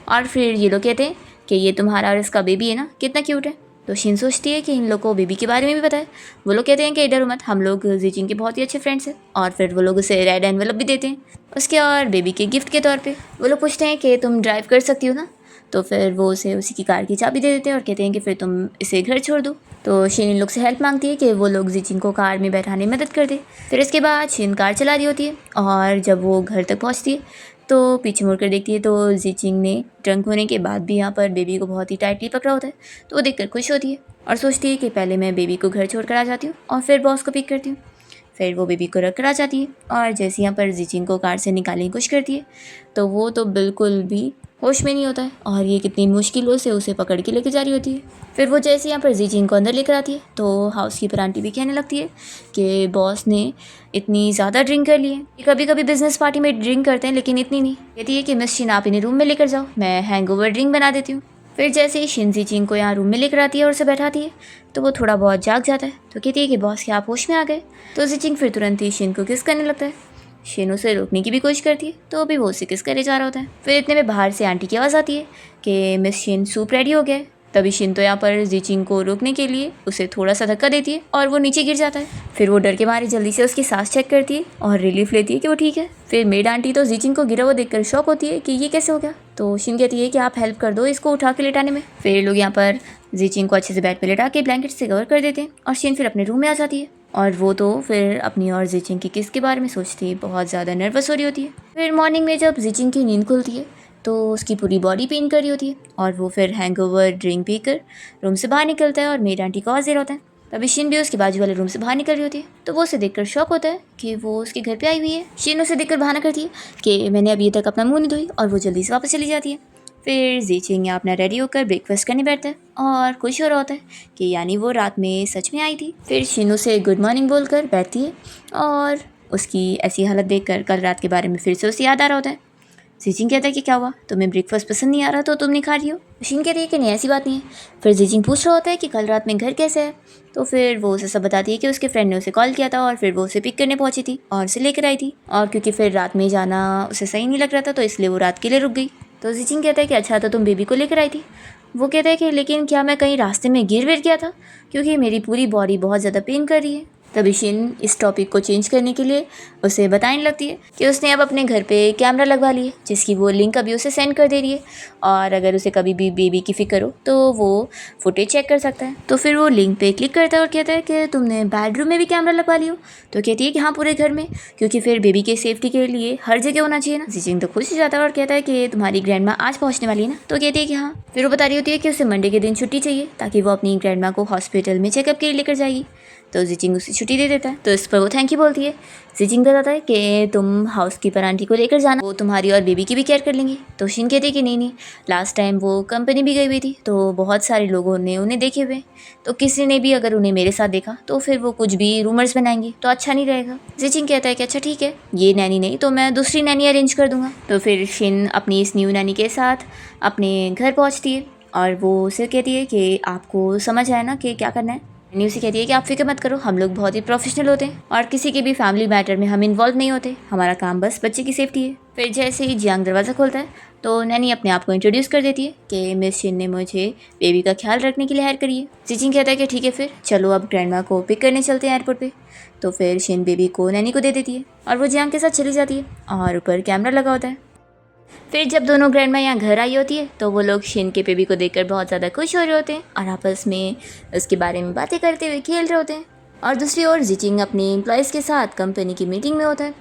और फिर ये लोग कहते हैं कि ये तुम्हारा और इसका बेबी है ना, कितना क्यूट है। तो शिन सोचती है कि इन लोग को बेबी के बारे में भी पता है। वो लोग कहते हैं कि डरो मत, हम लोग जीचिंग के बहुत ही अच्छे फ्रेंड्स हैं। और फिर वो लोग उसे रेड एनवेलप भी देते हैं उसके और बेबी के गिफ्ट के तौर पे। वो लोग पूछते हैं कि तुम ड्राइव कर सकती हो ना, तो फिर वो उसे उसी की कार की चाबी दे देते हैं और कहते हैं कि फिर तुम इसे घर छोड़ दो। तो शिन इन लोग से हेल्प मांगती है कि वो लोग जीचिंग को कार में बैठाने में मदद कर दे। फिर इसके बाद शिन कार चला रही होती है और जब वो घर तक पहुँचती है तो पीछे मुड़कर देखती है तो जीचिंग ने ड्रंक होने के बाद भी यहाँ पर बेबी को बहुत ही टाइटली पकड़ा होता है। तो वो देखकर खुश होती है और सोचती है कि पहले मैं बेबी को घर छोड़ कर आ जाती हूँ और फिर बॉस को पिक करती हूँ। फिर वो बेबी को रख कर आ जाती है और जैसे यहाँ पर जीचिंग को कार से निकालने की कोशिश करती है तो वो तो बिल्कुल भी होश में नहीं होता है और ये कितनी मुश्किलों से उसे पकड़ के लेके जा रही होती है। फिर वो जैसे यहाँ पर जीचिंग को अंदर लेकर आती है तो हाउसकीपर आंटी भी कहने लगती है कि बॉस ने इतनी ज़्यादा ड्रिंक कर ली है, कभी कभी बिजनेस पार्टी में ड्रिंक करते हैं लेकिन इतनी नहीं। कहती है कि मिस शिन आप इन्हें रूम में लेकर जाओ, मैं हैंगओवर ड्रिंक बना देती हूँ। फिर जैसे ही शिन ज़ीचिंग को यहाँ रूम में लेकर आती है और उसे बैठाती है तो वो थोड़ा बहुत जाग जाता है। तो कहती है कि बॉस क्या आप होश में आ गए। तो ज़ीचिंग फिर तुरंत ही शिन को किस करने लगता है। शिन उसे रोकने की भी कोशिश करती है तो अभी वो उसे किस करे जा रहा होता है। फिर इतने में बाहर से आंटी की आवाज़ आती है कि मिस शिन सूप रेडी हो गया है। तभी शिन तो यहाँ पर ज़ीचिंग को रोकने के लिए उसे थोड़ा सा धक्का देती है और वो नीचे गिर जाता है। फिर वो डर के मारे जल्दी से उसकी सांस चेक करती है और रिलीफ लेती है कि वो ठीक है। फिर मेड आंटी तो ज़ीचिंग को गिरा हुआ देखकर शॉक होती है कि ये कैसे हो गया। तो शिन कहती है कि आप हेल्प कर दो इसको उठा के लेटाने में। फिर लोग यहाँ पर ज़ीचिंग को अच्छे से बेड पे लेटा के ब्लैंकेट से कवर कर देते हैं और शिन फिर अपने रूम में आ जाती है और वो तो फिर अपनी और ज़ीचिंग की किस के बारे में सोचती है, बहुत ज़्यादा नर्वस हो रही होती है। फिर मॉर्निंग में जब ज़ीचिंग की नींद खुलती है तो उसकी पूरी बॉडी पेन कर रही होती है और वो फिर हैंगओवर ड्रिंक पीकर रूम से बाहर निकलता है और मेड आंटी को आवाज़ दे रहा होता है। तभी शिन भी उसके बाजू वाले रूम से बाहर निकल रही होती है तो वो उसे देखकर शॉक होता है कि वो उसके घर पे आई हुई है। शिन उसे देखकर बहाना करती है कि मैंने अभी तक अपना मुंह नहीं धोई और वो जल्दी से वापस चली जाती है। फिर ज़ीचिंग अपना रेडी होकर ब्रेकफास्ट करने बैठता है और खुश हो रहा होता है कि यानी वो रात में सच में आई थी। फिर शिन उसे गुड मॉर्निंग बोलकर बैठती है और उसकी ऐसी हालत देखकर कल रात के बारे में फिर से उसे याद आ रहा होता है। ज़ीचिंग कहता है कि क्या हुआ, तुम्हें ब्रेकफास्ट पसंद नहीं आ रहा तो तुम नहीं खा रही हो। शिन कहती है कि नहीं ऐसी बात नहीं है। फिर ज़ीचिंग पूछ रहा होता है कि कल रात में घर कैसे है। तो फिर वो उसे सब बताती है कि उसके फ्रेंड ने उसे कॉल किया था और फिर वो उसे पिक करने पहुंची थी और उसे लेकर आई थी और क्योंकि फिर रात में जाना उसे सही नहीं लग रहा था तो इसलिए वो रात के लिए रुक गई। तो ज़ीचिंग कहता है कि अच्छा तो तुम बेबी को लेकर आई थी। वो कहता है कि लेकिन क्या मैं कहीं रास्ते में गिर विर गया था, क्योंकि मेरी पूरी बॉडी बहुत ज़्यादा पेन कर रही है। तभी शिन इस टॉपिक को चेंज करने के लिए उसे बताने लगती है कि उसने अब अपने घर पे कैमरा लगवा ली है जिसकी वो लिंक अभी उसे सेंड कर दे रही है और अगर उसे कभी भी बेबी की फ़िक्र हो तो वो फुटेज चेक कर सकता है। तो फिर वो लिंक पे क्लिक करता है और कहता है कि तुमने बेडरूम में भी कैमरा लगवा लियो। तो कहती है कि हाँ पूरे घर में, क्योंकि फिर बेबी के सेफ्टी के लिए हर जगह होना चाहिए ना। ज़ीचिंग तो खुश हो जाता है और कहता है कि तुम्हारी ग्रैंडमा आज पहुँचने वाली है ना। तो कहती है कि हाँ। फिर वो बता रही होती है कि उसे मंडे के दिन छुट्टी चाहिए ताकि वो अपनी ग्रैंडमा को हॉस्पिटल में चेकअप के लिए लेकर जाएगी। तो ज़ीचिंग उसे छुट्टी दे देता है तो इस पर वो थैंक यू बोलती है। ज़ीचिंग बताता है कि तुम हाउसकीपर आंटी को लेकर जाना, वो तुम्हारी और बेबी की भी केयर कर लेंगी। तो शिन कहती है कि नहीं लास्ट टाइम वो कंपनी भी गई हुई थी तो बहुत सारे लोगों ने उन्हें देखे हुए, तो किसी ने भी अगर उन्हें मेरे साथ देखा तो फिर वो कुछ भी रूमर्स बनाएंगे तो अच्छा नहीं रहेगा। ज़ीचिंग कहता है कि अच्छा ठीक है, ये नैनी नहीं तो मैं दूसरी नैनी अरेंज कर दूंगा। तो फिर शिन अपनी इस न्यू नैनी के साथ अपने घर पहुँचती है और वो उसे कहती है कि आपको समझ आया ना कि क्या करना है। न्यू से कहती है कि आप फिक्र मत करो, हम लोग बहुत ही प्रोफेशनल होते हैं और किसी के भी फैमिली मैटर में हम इन्वॉल्व नहीं होते, हमारा काम बस बच्चे की सेफ्टी है। फिर जैसे ही जियांग दरवाज़ा खोलता है तो नैनी अपने आप को इंट्रोड्यूस कर देती है कि मिस शिन ने मुझे बेबी का ख्याल रखने के लिए हायर करी है। ज़ीचिंग कहता है कि ठीक है फिर चलो अब ग्रैंडमा को पिक करने चलते हैं एयरपोर्ट पे। तो फिर शिन बेबी को नैनी को दे देती है और वो जियांग के साथ चली जाती है और ऊपर कैमरा लगा होता है। फिर जब दोनों ग्रैंडमा यहाँ घर आई होती है तो वो लोग शिन के बेबी को देखकर बहुत ज़्यादा खुश हो रहे होते हैं और आपस में उसके बारे में बातें करते हुए खेल रहे होते हैं। और दूसरी ओर ज़ीचिंग अपने एम्प्लॉयज़ के साथ कंपनी की मीटिंग में होता है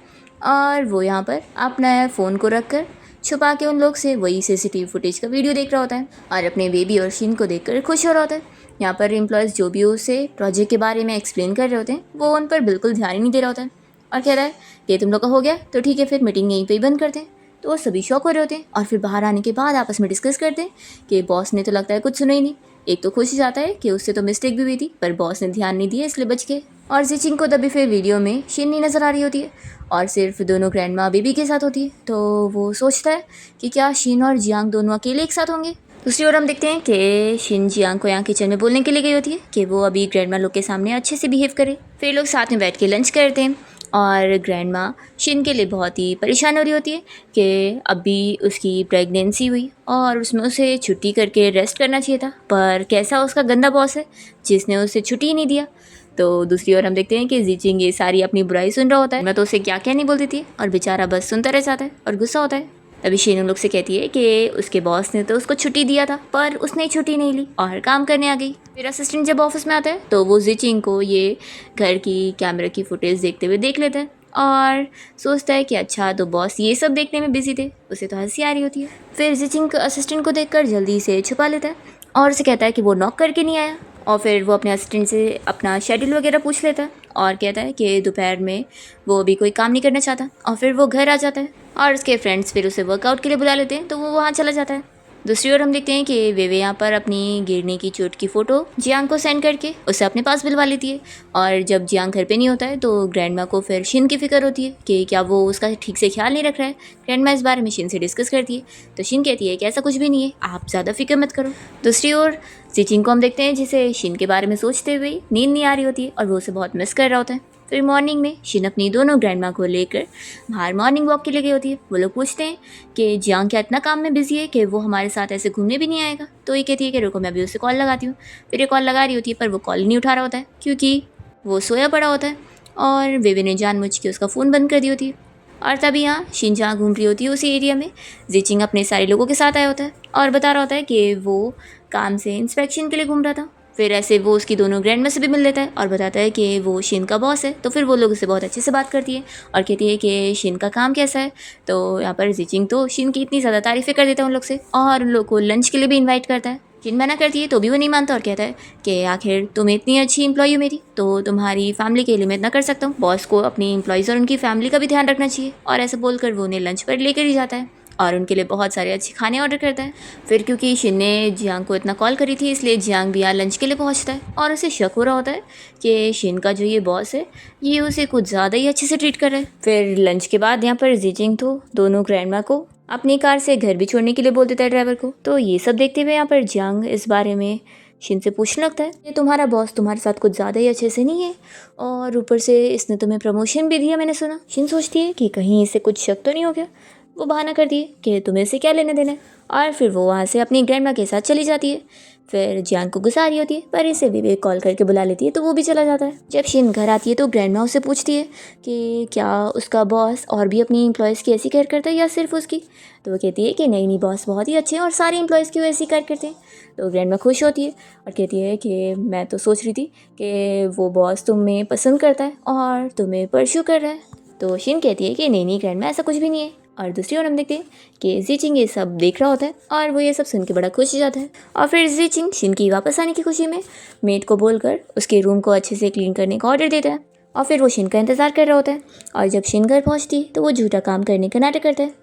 और वो यहाँ पर अपना फ़ोन को रख कर छुपा के उन लोग से वही CCTV फुटेज का वीडियो देख रहा होता है और अपने बेबी और शिन को देखकर खुश हो रहा होता है। यहाँ पर एम्प्लॉयज़ जो भी उसे प्रोजेक्ट के बारे में एक्सप्लेन कर रहे होते हैं वो उन पर बिल्कुल ध्यान ही नहीं दे रहा होता है और कह रहा है कि तुम लोग का हो गया तो ठीक है फिर मीटिंग यहीं पर ही बंद करते हैं। तो वो सभी शॉक हो रहे होते हैं और फिर बाहर आने के बाद आपस में डिस्कस करते हैं कि बॉस ने तो लगता है कुछ सुना ही नहीं। एक तो खुश जाता है कि उससे तो मिस्टेक भी हुई थी पर बॉस ने ध्यान नहीं दिया इसलिए बच गए। और ज़ीचिंग को तभी फिर वीडियो में शिन नहीं नज़र आ रही होती है और सिर्फ दोनों ग्रैंडमा बेबी के साथ होती है। तो वो सोचता है कि क्या शिन और जियांग दोनों अकेले एक साथ होंगे। दूसरी ओर हम देखते हैं कि शिन जियांग को यहाँ किचन में बोलने के लिए गई होती है कि वो अभी ग्रैंडमा लोग के सामने अच्छे से बिहेव करे। फिर लोग साथ में बैठ के लंच करते हैं और ग्रैंडमा शिन के लिए बहुत ही परेशान हो रही होती है कि अभी उसकी प्रेगनेंसी हुई और उसमें उसे छुट्टी करके रेस्ट करना चाहिए था, पर कैसा उसका गंदा बॉस है जिसने उसे छुट्टी ही नहीं दिया। तो दूसरी ओर हम देखते हैं कि ज़ीचिंग ये सारी अपनी बुराई सुन रहा होता है। मैं तो उसे क्या क्या नहीं बोलती थी और बेचारा बस सुनता रह जाता है और गुस्सा होता है। तभी शिन उन लोग से कहती है कि उसके बॉस ने तो उसको छुट्टी दिया था पर उसने छुट्टी नहीं ली और काम करने आ गई। फिर असिस्टेंट जब ऑफिस में आता है तो वो ज़ीचिंग को ये घर की कैमरा की फुटेज देखते हुए देख लेता है और सोचता है कि अच्छा तो बॉस ये सब देखने में बिजी थे, उसे तो हंसी आ रही होती है। फिर ज़ीचिंग असिस्टेंट को देखकर जल्दी से छुपा लेता है और उसे कहता है कि वो नॉक करके नहीं आया और फिर वो अपने असिस्टेंट से अपना शेड्यूल वगैरह पूछ लेता है और कहता है कि दोपहर में वो अभी कोई काम नहीं करना चाहता और फिर वो घर आ जाता है और उसके फ्रेंड्स फिर उसे वर्कआउट के लिए बुला लेते हैं तो वो वहाँ चला जाता है। दूसरी ओर हम देखते हैं कि वे यहाँ पर अपनी गिरने की चोट की फ़ोटो जियांग को सेंड करके उसे अपने पास बुलवा लेती है। और जब जियांग घर पे नहीं होता है तो ग्रैंड माँ को फिर शिन की फ़िक्र होती है कि क्या वो उसका ठीक से ख्याल नहीं रख रहा है। ग्रैंड माँ इस बारे में शिन से डिस्कस करती है तो शिन कहती है कि ऐसा कुछ भी नहीं है, आप ज़्यादा फिक्र मत करो। दूसरी ओर ज़ीचिंग को हम देखते हैं जिसे शिन के बारे में सोचते हुए नींद नहीं आ रही होती है और वो उसे बहुत मिस कर रहा होता है। फिर मॉर्निंग में शिन अपनी दोनों ग्रैंड माँ को लेकर बाहर मॉर्निंग वॉक के लिए गई होती है। वो लोग पूछते हैं कि जियांग क्या इतना काम में बिजी है कि वो हमारे साथ ऐसे घूमने भी नहीं आएगा। तो ये कहती है कि रुको मैं अभी उसे कॉल लगाती हूँ। फिर ये कॉल लगा रही होती है पर वो कॉल नहीं उठा रहा होता है क्योंकि वो सोया पड़ा होता है और वेवे ने जानबूझ के उसका फ़ोन बंद कर दी होती है। और तभी यहाँ शिन जहाँ घूम रही होती है उसी एरिया में ज़ीचिंग अपने सारे लोगों के साथ आया होता है और बता रहा होता है कि वो काम से इंस्पेक्शन के लिए घूम रहा था। फिर ऐसे वो उसकी दोनों ग्रैंड में से भी मिल लेता है और बताता है कि वो शिन का बॉस है। तो फिर वो लोग उससे बहुत अच्छे से बात करती है और कहती है कि शिन का काम कैसा है। तो यहाँ पर ज़ीचिंग तो शिन की इतनी ज़्यादा तारीफ़ें कर देता है उन लोग से और उन लोग को लंच के लिए भी इन्वाइट करता है। शिन मना करती है तो भी वो नहीं मानता और कहता है कि आखिर तुम इतनी अच्छी एम्प्लॉई हो मेरी तो तुम्हारी फैमिली के लिए मैं इतना कर सकता हूँ। बॉस को अपनी एम्प्लॉयज़ और उनकी फैमिली का भी ध्यान रखना चाहिए। और ऐसे बोलकर वो उन्हें लंच पर लेकर ही जाता है और उनके लिए बहुत सारे अच्छे खाने ऑर्डर करता है। फिर क्योंकि शिन ने जियांग को इतना कॉल करी थी इसलिए जियांग भी यहाँ लंच के लिए पहुँचता है और उसे शक हो रहा होता है कि शिन का जो ये बॉस है ये उसे कुछ ज़्यादा ही अच्छे से ट्रीट कर रहा है। फिर लंच के बाद यहाँ पर ज़ीचिंग तो दोनों ग्रैंडमा को अपनी कार से घर भी छोड़ने के लिए बोल देता है ड्राइवर को। तो ये सब देखते हुए यहाँ पर जियांग इस बारे में शिन से पूछने लगता है कि तुम्हारा बॉस तुम्हारे साथ कुछ ज़्यादा ही अच्छे से नहीं है और ऊपर से इसने तुम्हें प्रमोशन भी दिया मैंने सुना। शिन सोचती है कि कहीं इसे कुछ शक तो नहीं हो गया। वो बहाना कर दिए कि तुम्हें इससे क्या लेने देना है और फिर वो वहाँ से अपनी ग्रैंडमा के साथ चली जाती है। फिर जियांग को गुस्सा आ रही होती है पर इसे विवेक कॉल करके बुला लेती है तो वो भी चला जाता है। जब शिन घर आती है तो ग्रैंडमा उससे पूछती है कि क्या उसका बॉस और भी अपनी एम्प्लॉयज़ की ऐसी केयर करता है या सिर्फ उसकी। तो वो कहती है कि नहीं नहीं बॉस बहुत ही अच्छे हैं और सारे एम्प्लॉयज़ की वो ऐसी केयर करते हैं। तो ग्रैंडमा खुश होती है और कहती है कि मैं तो सोच रही थी कि वो बॉस तुम्हें पसंद करता है और तुम्हें परस्यू कर रहा है। तो शिन कहती है कि नहीं नहीं ग्रैंडमा ऐसा कुछ भी नहीं है। और दूसरी ओर हम देखते हैं कि ज़ीचिंग ये सब देख रहा होता है और वो ये सब सुन के बड़ा खुश हो जाता है। और फिर ज़ीचिंग शिन की वापस आने की खुशी में मेड को बोलकर उसके रूम को अच्छे से क्लीन करने का ऑर्डर देता है और फिर वो शिन का इंतज़ार कर रहा होता है। और जब शिन घर पहुँचती है तो वो झूठा काम करने का नाटक करता है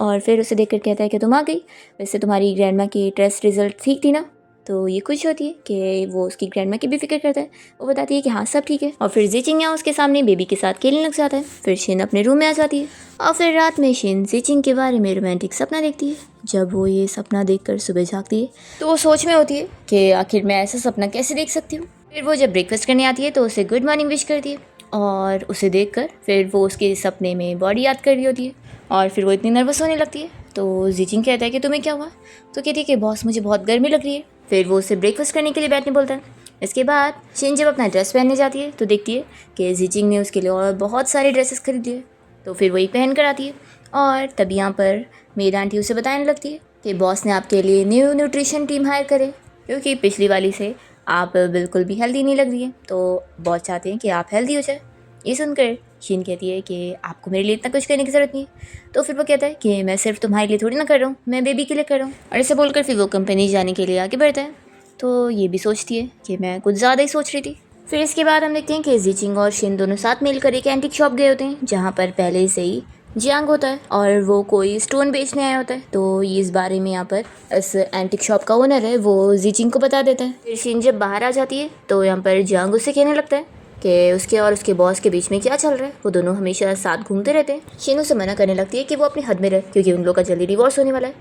और फिर उसे देखकर कहता है कि तुम आ गई, वैसे तुम्हारी ग्रैंडमा की टेस्ट रिजल्ट ठीक थी ना। तो ये खुश होती है कि वो उसकी ग्रैंडमा की भी फिक्र करता है। वो बताती है कि हाँ सब ठीक है और फिर ज़ीचिंग यहाँ उसके सामने बेबी के साथ खेलने लग जाता है। फिर शिन अपने रूम में आ जाती है और फिर रात में शिन ज़ीचिंग के बारे में रोमांटिक सपना देखती है। जब वो ये सपना देखकर सुबह जागती है तो वो सोच में होती है कि आखिर मैं ऐसा सपना कैसे देख सकती हूँ। फिर वो जब ब्रेकफास्ट करने आती है तो उसे गुड मॉर्निंग विश करती है और उसे देखकर फिर वो उसके सपने में बॉडी याद कर रही होती है और फिर वो इतनी नर्वस होने लगती है। तो ज़ीचिंग कहता है कि तुम्हें क्या हुआ। तो कहती है कि बॉस मुझे बहुत गर्मी लग रही है। फिर वो उसे ब्रेकफास्ट करने के लिए बैठने बोलता है। इसके बाद शिन जब अपना ड्रेस पहनने जाती है तो देखती है कि ज़ीचिंग ने उसके लिए और बहुत सारे ड्रेसेस खरीद लिए। तो फिर वही पहन कर आती है और तभी यहाँ पर मेरी आंटी उसे बताने लगती है कि बॉस ने आपके लिए न्यू न्यूट्रिशन टीम हायर करे क्योंकि पिछली वाली से आप बिल्कुल भी हेल्दी नहीं लग रही है तो बॉस चाहते हैं कि आप हेल्दी हो जाए। ये सुनकर शिन कहती है कि आपको मेरे लिए इतना कुछ करने की ज़रूरत नहीं है। तो फिर वो कहता है कि मैं सिर्फ तुम्हारे लिए थोड़ी ना कर रहा हूँ, मैं बेबी के लिए कर रहा हूँ। और ऐसे बोलकर फिर वो कंपनी जाने के लिए आगे बढ़ता है। तो ये भी सोचती है कि मैं कुछ ज़्यादा ही सोच रही थी। फिर इसके बाद हम देखते हैं कि ज़ीचिंग और शिन दोनों साथ मिलकर एक एंटीक शॉप गए होते हैं जहाँ पर पहले से ही जियांग होता है और वो कोई स्टोन बेचने आया होता है। तो ये इस बारे में यहाँ पर इस एंटीक शॉप का ओनर है वो ज़ीचिंग को बता देता है। फिर शिन जब बाहर आ जाती है तो यहाँ पर जियांग उससे कहने लगता है कि उसके और उसके बॉस के बीच में क्या चल रहा है। वो दोनों हमेशा साथ घूमते रहते हैं। शिन उसे मना करने लगती है कि वो अपनी हद में रहे क्योंकि उन लोग का जल्दी डिवोर्स होने वाला है।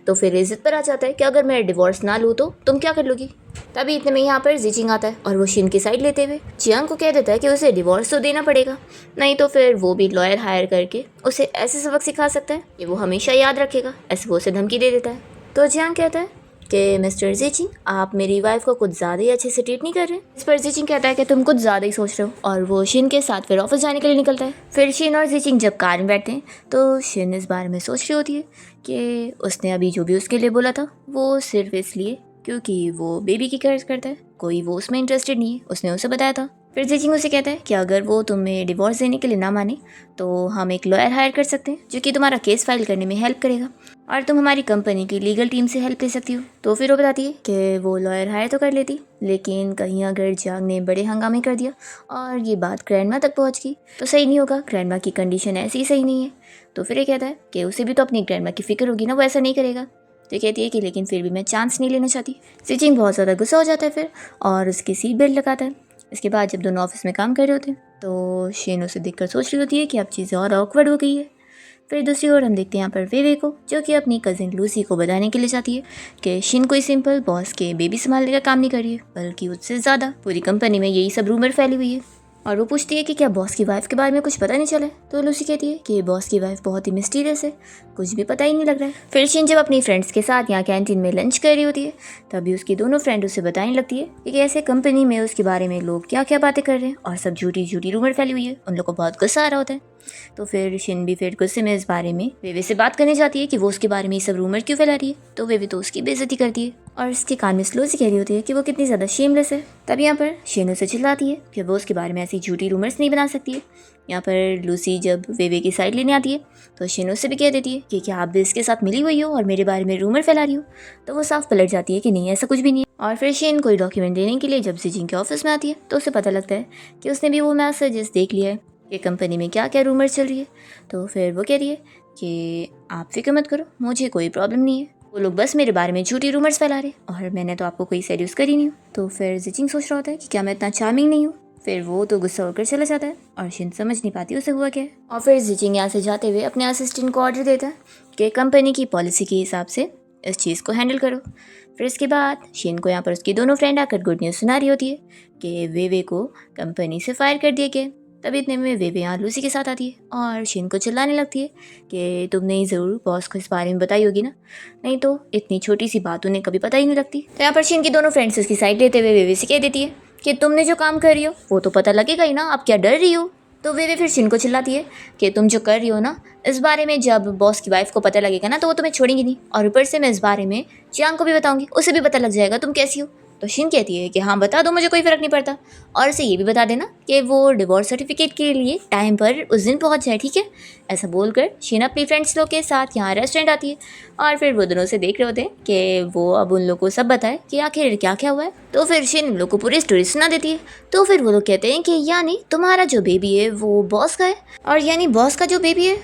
तो फिर इज्जत पर आ जाता है कि अगर मैं डिवोर्स ना लूँ तो तुम क्या कर लोगी। तभी इतने में यहाँ पर ज़ीचिंग आता है और वो शिन की साइड लेते हुए जियांग को कह देता है कि उसे डिवोर्स तो देना पड़ेगा, नहीं तो फिर वो भी लॉयर हायर करके उसे ऐसे सबक सिखा सकता है कि वो हमेशा याद रखेगा। ऐसे वो उसे धमकी दे देता है। तो जियांग कहता है कि मिस्टर ज़ीचिंग आप मेरी वाइफ को कुछ ज़्यादा ही अच्छे से ट्रीट नहीं कर रहे। इस पर ज़ीचिंग कहता है कि तुम कुछ ज़्यादा ही सोच रहे हो और वो शिन के साथ फिर ऑफिस जाने के लिए निकलता है। फिर शिन और ज़ीचिंग जब कार में बैठते हैं तो शिन इस बारे में सोच रही होती है कि उसने अभी जो भी उसके लिए बोला था वो सिर्फ इसलिए क्योंकि वो बेबी की केयर करता है, कोई वो उसमें इंटरेस्टेड नहीं है, उसने उसे बताया था। फिर ज़ीचिंग उसे कहता है कि अगर वो तुम्हें डिवोर्स देने के लिए ना माने तो हम एक लॉयर हायर कर सकते हैं जो कि तुम्हारा केस फाइल करने में हेल्प करेगा और तुम हमारी कंपनी की लीगल टीम से हेल्प ले सकती हो। तो फिर वो बताती है कि वो लॉयर हायर तो कर लेती लेकिन कहीं अगर जियांग ने बड़े हंगामे कर दिया और ये बात ग्रैंडमा तक पहुंच गई तो सही नहीं होगा, ग्रैंडमा की कंडीशन ऐसी ही सही नहीं है। तो फिर ये कहता है कि उसे भी तो अपनी ग्रैंडमा की फ़िक्र होगी ना, वो ऐसा नहीं करेगा। तो कहती है कि लेकिन फिर भी मैं चांस नहीं लेना चाहती। जिचिंग बहुत ज़्यादा गुस्सा हो जाता है फिर और उसकी सीट बेल्ट लगाता है। इसके बाद जब दोनों ऑफिस में काम कर रहे होते हैं तो शेन उसे देखकर सोच रही होती है कि अब चीज़ें और ऑकवर्ड हो गई है। फिर दूसरी ओर हम देखते हैं यहाँ पर वेवे को, जो कि अपनी कज़िन लूसी को बताने के लिए चाहती है कि शिन कोई सिंपल बॉस के बेबी संभालने का काम नहीं कर रही है, बल्कि उससे ज़्यादा पूरी कंपनी में यही सब रूमर फैली हुई है। और वो पूछती है कि क्या बॉस की वाइफ के बारे में कुछ पता नहीं चला है। तो लूसी कहती है कि बॉस की वाइफ बहुत ही मिस्टीरियस है, कुछ भी पता ही नहीं लग रहा है। फिर शिन जब अपनी फ्रेंड्स के साथ यहाँ कैंटीन में लंच कर रही होती है तभी उसकी दोनों फ्रेंड उसे बताने लगती है कि ऐसे कंपनी में उसके बारे में लोग क्या क्या बातें कर रहे हैं और सब झूठी झूठी रूमर फैली हुई है। उन लोग को बहुत गुस्सा आ रहा होता है। तो फिर शिन भी फिर गुस्से में इस बारे में वेवे से बात करने जाती है कि वो उसके बारे में ये सब रूमर क्यों फैला रही है। तो वेवे तो उसकी बेइज्जती करती है और इसके कान में स्लो से कह रही होती है कि वो कितनी ज़्यादा शेमलेस है। तब यहाँ पर शिन उसे चिल्लाती है कि वो उसके बारे में ऐसी झूठी रूमर्स नहीं बना सकती है। यहाँ पर लूसी जब वेवे की साइड लेने आती है तो शिन उससे भी कह देती है कि क्या आप भी इसके साथ मिली हुई हो और मेरे बारे में रूमर फैला रही हो। तो वो साफ पलट जाती है कि नहीं, ऐसा कुछ भी नहीं है। और फिर शिन कोई डॉक्यूमेंट देने के लिए जब जिचिंग के ऑफिस में आती है तो उसे पता लगता है कि उसने भी वो मैसेजेस देख लिया है कि कंपनी में क्या क्या रूमर चल रही है। तो फिर वो कह रही है कि आप फिक्र मत करो, मुझे कोई प्रॉब्लम नहीं है, वो लोग बस मेरे बारे में झूठी रूमर्स फैला रहे और मैंने तो आपको कोई सीरियस करी नहीं हूँ। तो फिर जिचिंग सोच रहा होता है कि क्या मैं इतना चार्मिंग नहीं हूँ। फिर वो तो गुस्सा होकर चला जाता है और शिन समझ नहीं पाती उसे हुआ क्या है। और फिर जिचिंग यहाँ से जाते हुए अपने असिस्टेंट को ऑर्डर देता है कि कंपनी की पॉलिसी के हिसाब से इस चीज़ को हैंडल करो। फिर इसके बाद शिन को यहाँ पर उसकी दोनों फ्रेंड आकर गुड न्यूज़ सुना रही होती है कि वेवे को कंपनी से फायर कर दिया गया। तभी इतने में वेवे यहाँ लूसी के साथ आती है और शिन को चिल्लाने लगती है कि तुमने ही ज़रूर बॉस को इस बारे में बताई होगी ना, नहीं तो इतनी छोटी सी बात उन्हें कभी पता ही नहीं लगती। तो यहाँ पर शिन की दोनों फ्रेंड्स उसकी साइड लेते हुए वेवे से कह देती है कि तुमने जो काम कर रही हो वो तो पता लगेगा ही ना, आप क्या डर रही हो। तो वेवे फिर शिन को चिल्लाती है कि तुम जो कर रही हो ना, इस बारे में जब बॉस की वाइफ को पता लगेगा ना तो वो तुम्हें छोड़ेंगी नहीं, और ऊपर से मैं इस बारे में जियांग को भी बताऊंगी, उसे भी पता लग जाएगा तुम कैसी हो। तो शिन कहती है कि हाँ बता दो, मुझे कोई फ़र्क नहीं पड़ता, और उसे ये भी बता देना कि वो डिवोर्स सर्टिफिकेट के लिए टाइम पर उस दिन पहुंच जाए, ठीक है। ऐसा बोलकर शिन अपनी फ्रेंड्स लोग के साथ यहाँ रेस्टोरेंट आती है और फिर वो दोनों से देख रहे होते हैं कि वो अब उन लोग को सब बताए कि आखिर क्या क्या हुआ है। तो फिर शिन उन लोग को पूरी स्टोरी सुना देती है। तो फिर वो लोग कहते हैं कि यानी तुम्हारा जो बेबी है वो बॉस का है, और यानी बॉस का जो बेबी है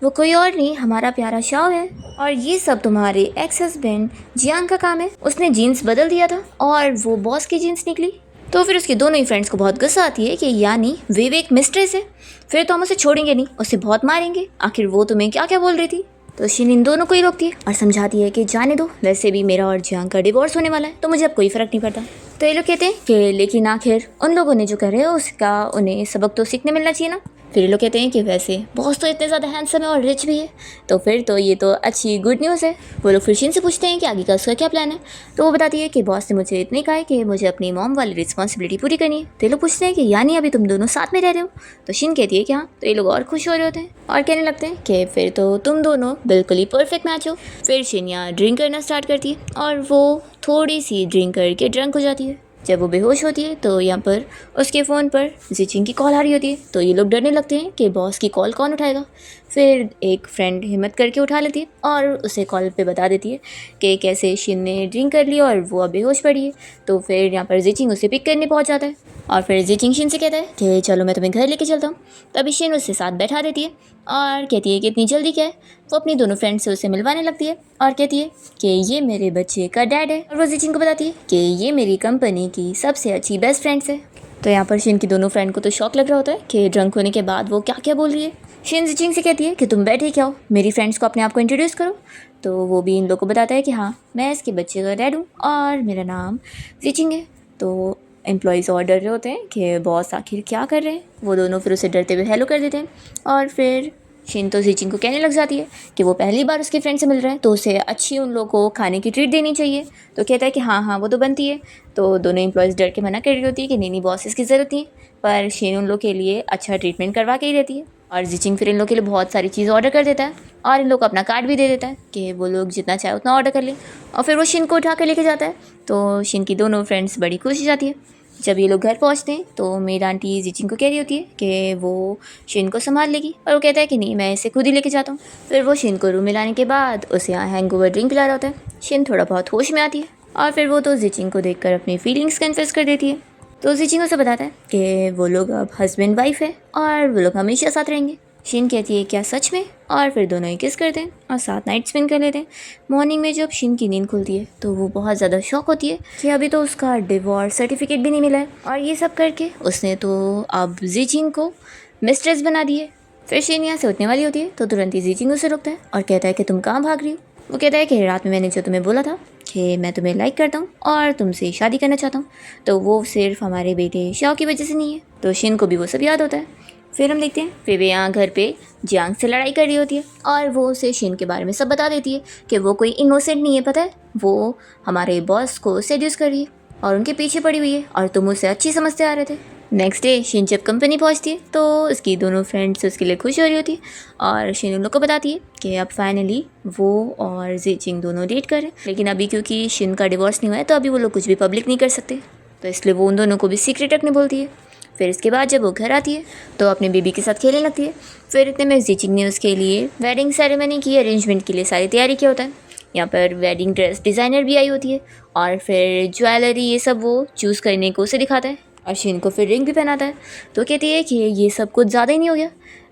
वो कोई और नहीं हमारा प्यारा शाओ है, और ये सब तुम्हारे एक्स हस्बैंड जियांग का काम है, उसने जीन्स बदल दिया था और वो बॉस की जीन्स निकली। तो फिर उसके दोनों ही फ्रेंड्स को बहुत गुस्सा आती है कि यानी वेवे एक मिस्ट्रेस है, फिर तो हम उसे छोड़ेंगे नहीं, उसे बहुत मारेंगे, आखिर वो तुम्हें क्या क्या बोल रही थी। तो शिन इन दोनों को ही रोकती है और समझाती है कि जाने दो, वैसे भी मेरा और जियांग का डिवोर्स होने वाला है तो मुझे अब कोई फ़र्क नहीं पड़ता। तो ये लोग कहते हैं कि लेकिन आखिर उन लोगों ने जो करे है उसका उन्हें सबक तो सीखने मिलना चाहिए ना। फिर ये लोग कहते हैं कि वैसे बॉस तो इतने ज़्यादा हैंडसम है और रिच भी है, तो फिर तो ये तो अच्छी गुड न्यूज़ है। वो लोग फिर शिन से पूछते हैं कि आगे का उसका क्या प्लान है। तो वो बताती है कि बॉस ने मुझे इतने कहा है कि मुझे अपनी मॉम वाली रिस्पॉन्सिबिलिटी पूरी करनी है। तो ये लोग पूछते हैं कि यानी अभी तुम दोनों साथ में रह रहे हो। तो शिन कहती है कि हाँ। तो ये लोग और खुश हो रहे होते हैं और कहने लगते हैं कि फिर तो तुम दोनों बिल्कुल ही परफेक्ट मैच हो। फिर शिन यहाँ ड्रिंक करना स्टार्ट करती है और वो थोड़ी सी ड्रिंक करके ड्रंक हो जाती है। जब वो बेहोश होती है तो यहाँ पर उसके फ़ोन पर जिचिंग की कॉल आ रही होती है। तो ये लोग डरने लगते हैं कि बॉस की कॉल कौन उठाएगा। फिर एक फ्रेंड हिम्मत करके उठा लेती है और उसे कॉल पे बता देती है कि कैसे शिन ने ड्रिंक कर ली और वो अब बेहोश पड़ी है। तो फिर यहाँ पर जिचिंग उसे पिक करने पहुँच जाता है और फिर जिचिंग शिन से कहता है कि चलो मैं तुम्हें घर लेके चलता हूँ। तभी शिन उससे साथ बैठा देती है और कहती है कि इतनी जल्दी क्या है। वो अपनी दोनों फ्रेंड से उसे मिलवाने लगती है और कहती है कि ये मेरे बच्चे का डैड है, और वो जिचिंग को बताती है कि ये मेरी कंपनी की सबसे अच्छी बेस्ट फ्रेंड्स है। तो यहाँ पर शिन की दोनों फ्रेंड को तो शौक लग रहा होता है कि ड्रंक होने के बाद वो क्या क्या बोल रही है। शिन जिचिंग से कहती है कि तुम बैठे क्या हो, मेरी फ्रेंड्स को अपने आप को इंट्रोड्यूस करो। तो वो भी इन लोग को बताता है कि हाँ मैं इसके बच्चे का डैड हूँ और मेरा नाम जिचिंग है। तो एम्प्लॉयज़ और डर रहे होते हैं कि बॉस आखिर क्या कर रहे हैं। वो दोनों फिर उसे डरते हुए हेलो कर देते हैं और फिर शिन तो जिचिंग को कहने लग जाती है कि वो पहली बार उसके फ्रेंड से मिल रहा है तो उसे अच्छी उन लोगों को खाने की ट्रीट देनी चाहिए। तो कहता है कि हाँ हाँ वो तो बनती है। तो दोनों एम्प्लॉयज़ डर के मना कर रही होती है कि नहीं बॉस इसकी ज़रूरत नहीं, पर शिन उन लोग के लिए अच्छा ट्रीटमेंट करवा के ही देती है। और जिचिंग फिर इन लोग के लिए बहुत सारी चीज़ ऑर्डर कर देता है और इन लोग को अपना कार्ड भी दे देता है कि वो लोग जितना चाहे उतना ऑर्डर कर लें, और फिर वो शिन को उठा कर लेके जाता है। तो शिन की दोनों फ्रेंड्स बड़ी खुश हो जाती है। जब ये लोग घर पहुंचते हैं तो मेरी आंटी जिचिंग को कह रही होती है कि वो शिन को संभाल लेगी, और वो कहता है कि नहीं मैं इसे खुद ही लेके जाता हूँ। फिर वो शिन को रूम में लाने के बाद उसे यहाँ हैंगओवर ड्रिंक पिला रहा होता है। शिन थोड़ा बहुत होश में आती है और फिर वो तो जिचिंग को देखकर अपनी फीलिंग्स कन्फेस कर देती है। तो जिचिंग उसे बताता है कि वो लोग अब हस्बैंड वाइफ है और वो लोग हमेशा साथ रहेंगे। शिन कहती है क्या सच में, और फिर दोनों ही किस करते हैं और साथ नाइट स्पेंड कर लेते हैं। मॉर्निंग में जब शिन की नींद खुलती है तो वो बहुत ज़्यादा शॉक होती है कि अभी तो उसका डिवोर्स सर्टिफिकेट भी नहीं मिला है, और ये सब करके उसने तो अब जीचिंग को मिस्ट्रेस बना दी है। फिर शिन यहाँ से उठने वाली होती है तो तुरंत ही जीचिंग उसे रोकता है और कहता है कि तुम कहाँ भाग रही हो। वो कहता है कि रात में मैंने जो तुम्हें बोला था कि मैं तुम्हें लाइक करता हूँ और तुमसे शादी करना चाहता हूँ, तो वो सिर्फ हमारे बेटे शाओ की वजह से नहीं है। तो शिन को भी वो सब याद होता है। फिर हम देखते हैं फिर वे यहाँ घर पे जियांग से लड़ाई कर रही होती है और वो उसे शिन के बारे में सब बता देती है कि वो कोई इनोसेंट नहीं है, पता है वो हमारे बॉस को सेड्यूस कर रही है और उनके पीछे पड़ी हुई है और तुम उसे अच्छी समझते आ रहे थे। नेक्स्ट डे शिन जब कंपनी पहुंचती है तो उसकी दोनों फ्रेंड्स उसके लिए खुश हो रही होती है और शिन उन लोग को बताती है कि अब फाइनली वो और जीचिंग दोनों डेट कर रहे हैं, लेकिन अभी क्योंकि शिन का डिवोर्स नहीं हुआ है तो अभी वो लोग कुछ भी पब्लिक नहीं कर सकते, तो इसलिए वो उन दोनों को भी सीक्रेट रखने बोलती है। फिर इसके बाद जब वो घर आती है तो अपने बेबी के साथ खेलने लगती है। फिर इतने में जीचिंग ने उसके लिए वेडिंग सेरेमनी की अरेंजमेंट के लिए सारी तैयारी किया होता है। यहाँ पर वेडिंग ड्रेस डिज़ाइनर भी आई होती है और फिर ज्वेलरी ये सब वो चूज़ करने को उसे दिखाता है और शिन को फिर रिंग भी पहनाता है। तो कहती है कि ये सब कुछ ज़्यादा ही नहीं हो गया।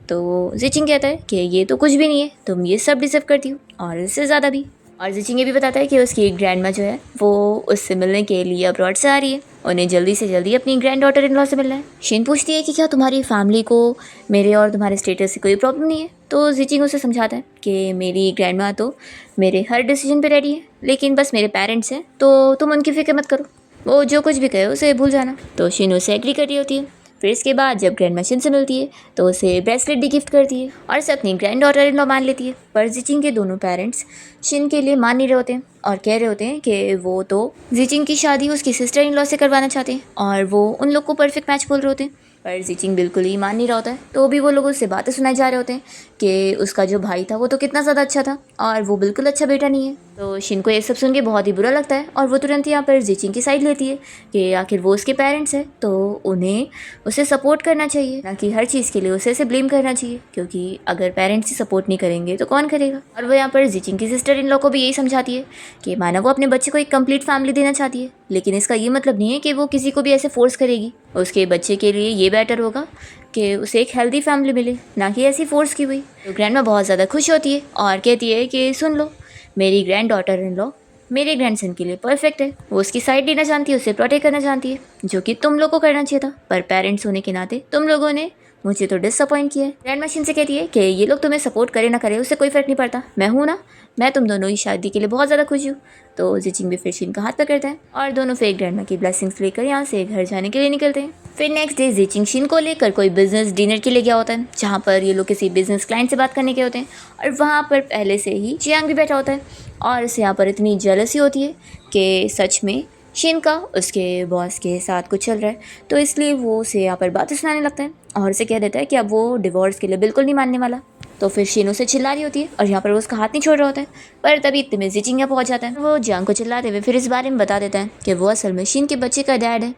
तो जीचिंग कहता है कि ये तो कुछ भी नहीं है, तुम ये सब डिजर्व करती हो और इससे ज़्यादा भी। और जीचिंग ये भी बताता है कि उसकी ग्रैंड माँ जो है वो उससे मिलने के लिए अब्रॉड से आ रही है, उन्हें जल्दी से जल्दी अपनी ग्रैंड डॉटर इन लॉ से मिलना है। शिन पूछती है कि क्या तुम्हारी फैमिली को मेरे और तुम्हारे स्टेटस से कोई प्रॉब्लम नहीं है। तो जीचिंग उसे समझाता है कि मेरी ग्रैंड माँ तो मेरे हर डिसीजन पे रेडी है, लेकिन बस मेरे पेरेंट्स हैं तो तुम उनकी फिक्र मत करो, वो जो कुछ भी कहे उसे भूल जाना। तो शिन उसे एग्री कर रही होती है। फिर इसके बाद जब ग्रैंड माँ शिन से मिलती है तो उसे ब्रेसलेट भी गिफ्ट करती है और इसे अपनी ग्रैंड डॉटर इन लॉ मान लेती है। पर जीचिंग के दोनों पेरेंट्स शिन के लिए मान नहीं रहे होते हैं और कह रहे होते हैं कि वो तो जीचिंग की शादी उसकी सिस्टर इन लॉ से करवाना चाहते हैं और वो उन लोग को परफेक्ट मैच बोल रहे होते हैं। पर जीचिंग बिल्कुल ही मान नहीं रहा होता है, तो भी वो लोग उससे बातें सुनाए जा रहे होते हैं कि उसका जो भाई था वो तो कितना ज़्यादा अच्छा था और वो बिल्कुल अच्छा बेटा नहीं है। तो शिन को ये सब सुन के बहुत ही बुरा लगता है और वो तुरंत यहाँ पर जीचिंग की साइड लेती है कि आखिर वो उसके पेरेंट्स हैं तो उन्हें उसे सपोर्ट करना चाहिए, ना कि हर चीज़ के लिए उसे ब्लेम करना चाहिए, क्योंकि अगर पेरेंट्स ही सपोर्ट नहीं करेंगे तो कौन करेगा। और वो यहाँ पर जीचिंग की सिस्टर इन लॉ को भी यही समझाती है कि माना वो अपने बच्चे को एक कंप्लीट फैमिली देना चाहती है, लेकिन इसका ये मतलब नहीं है कि वो किसी को भी ऐसे फोर्स करेगी। उसके बच्चे के लिए ये बेटर होगा कि उसे एक हेल्दी फैमिली मिले, ना कि ऐसी फोर्स की हुई। तो ग्रैंड माँ बहुत ज़्यादा खुश होती है और कहती है कि सुन लो, मेरी ग्रैंड डॉटर इन लॉ मेरे ग्रैंडसन के लिए परफेक्ट है, वो उसकी साइड लेना जानती है, उसे प्रोटेक्ट करना जानती है, जो कि तुम लोगों को करना चाहिए था, पर पेरेंट्स होने के नाते तुम लोगों ने मुझे तो डिसअपॉइंट किया है। ग्रैंड मशीन से कहती है कि ये लोग तुम्हें सपोर्ट करे ना करे उससे कोई फ़र्क नहीं पड़ता, मैं हूँ ना, मैं तुम दोनों की शादी के लिए बहुत ज़्यादा खुश हूँ। तो जीचिंग भी फिर शिन का हाथ पकड़ता है और दोनों फिर ग्रैंड माँ की ब्लेसिंग्स लेकर यहाँ से घर जाने के लिए निकलते हैं। फिर नेक्स्ट डे जीचिंग शिन को लेकर कोई बिजनेस डिनर के लिए गया होता है, जहाँ पर ये लोग किसी बिजनेस क्लाइंट से बात करने के होते हैं और वहाँ पर पहले से ही जियांग भी बैठा होता है और उसे यहाँ पर इतनी जेलसी होती है कि सच में शिन का उसके बॉस के साथ कुछ चल रहा है, तो इसलिए वो उसे यहाँ पर बातें सुनाने लगता है और उसे कह देता है कि अब वो डिवोर्स के लिए बिल्कुल नहीं मानने वाला। तो फिर शिन उसे चिल्ला रही होती है और यहाँ पर वो उसका हाथ नहीं छोड़ रहा होता है, पर तभी इतने में जीचिंग यहाँ पहुँच जाता है। वो जियांग को चिल्लाते हुए फिर इस बारे में बता देता है कि वो असल में शिन के बच्चे का डैड है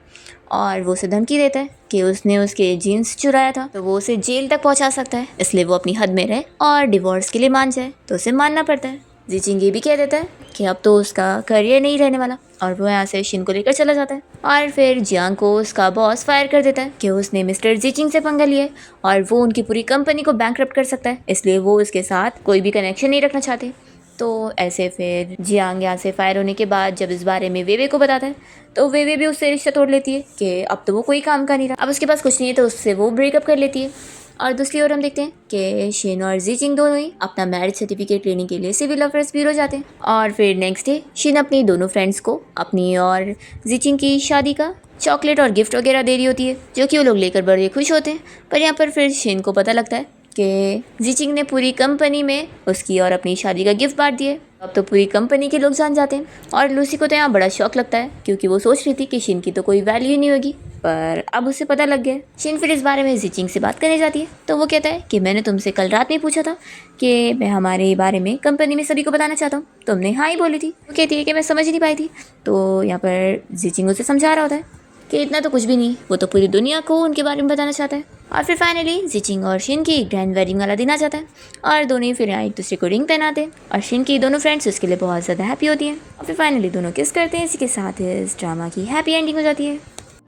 और वो उसे धमकी देता है कि उसने उसके जीन्स चुराया था तो वो उसे जेल तक पहुँचा सकता है, इसलिए वो अपनी हद में रहे और डिवोर्स के लिए मान जाए तो उसे मानना पड़ता है। जीचिंग ये भी कह देता है कि अब तो उसका करियर नहीं रहने वाला और वो यहाँ से शिन को लेकर चला जाता है और फिर जियांग को उसका बॉस फायर कर देता है कि उसने मिस्टर जीचिंग से पंगा लिया है और वो उनकी पूरी कंपनी को बैंकरप्ट कर सकता है, इसलिए वो उसके साथ कोई भी कनेक्शन नहीं रखना चाहते। तो ऐसे फिर जियांग यहाँ से फायर होने के बाद जब इस बारे में वेवे को बताता है तो वेवे भी उससे रिश्ता तोड़ लेती है कि अब तो वो कोई काम का नहीं रहा, अब उसके पास कुछ नहीं है, तो उससे वो ब्रेकअप कर लेती है। और दूसरी ओर हम देखते हैं कि शिन और जीचिंग दोनों ही अपना मैरिज सर्टिफिकेट लेने के लिए सिविल अफेयर्स ब्यूरो जाते हैं और फिर नेक्स्ट डे शिन अपनी दोनों फ्रेंड्स को अपनी और जीचिंग की शादी का चॉकलेट और गिफ्ट वगैरह दे रही होती है, जो कि वो लोग लेकर बड़े खुश होते हैं। पर यहाँ पर फिर शिन को पता लगता है कि जीचिंग ने पूरी कंपनी में उसकी और अपनी शादी का गिफ्ट बांट दिए। अब तो पूरी कंपनी के लोग जान जाते हैं और लूसी को तो यहाँ बड़ा शौक लगता है क्योंकि वो सोच रही थी कि शिन की तो कोई वैल्यू ही नहीं होगी, पर अब उसे पता लग गया। शिन फिर इस बारे में जीचिंग से बात करने जाती है तो वो कहता है कि मैंने तुमसे कल रात में पूछा था कि मैं हमारे बारे में कंपनी में सभी को बताना चाहता हूँ, तुमने हाँ ही बोली थी। वो कहती है कि मैं समझ नहीं पाई थी। तो यहाँ पर जीचिंग उसे समझा रहा होता है कि इतना तो कुछ भी नहीं, वो तो पूरी दुनिया को उनके बारे में बताना चाहता है। और फिर फाइनली जीचिंग और शिन की ग्रैंड वेडिंग वाला दिन आ जाता है और दोनों ही फिर यहाँ एक दूसरे को रिंग पहनाते हैं और शिन की दोनों फ्रेंड्स उसके लिए बहुत ज़्यादा हैप्पी होती हैं और फिर फाइनली दोनों किस करते हैं। इसी के साथ इस ड्रामा की हैप्पी एंडिंग हो जाती है।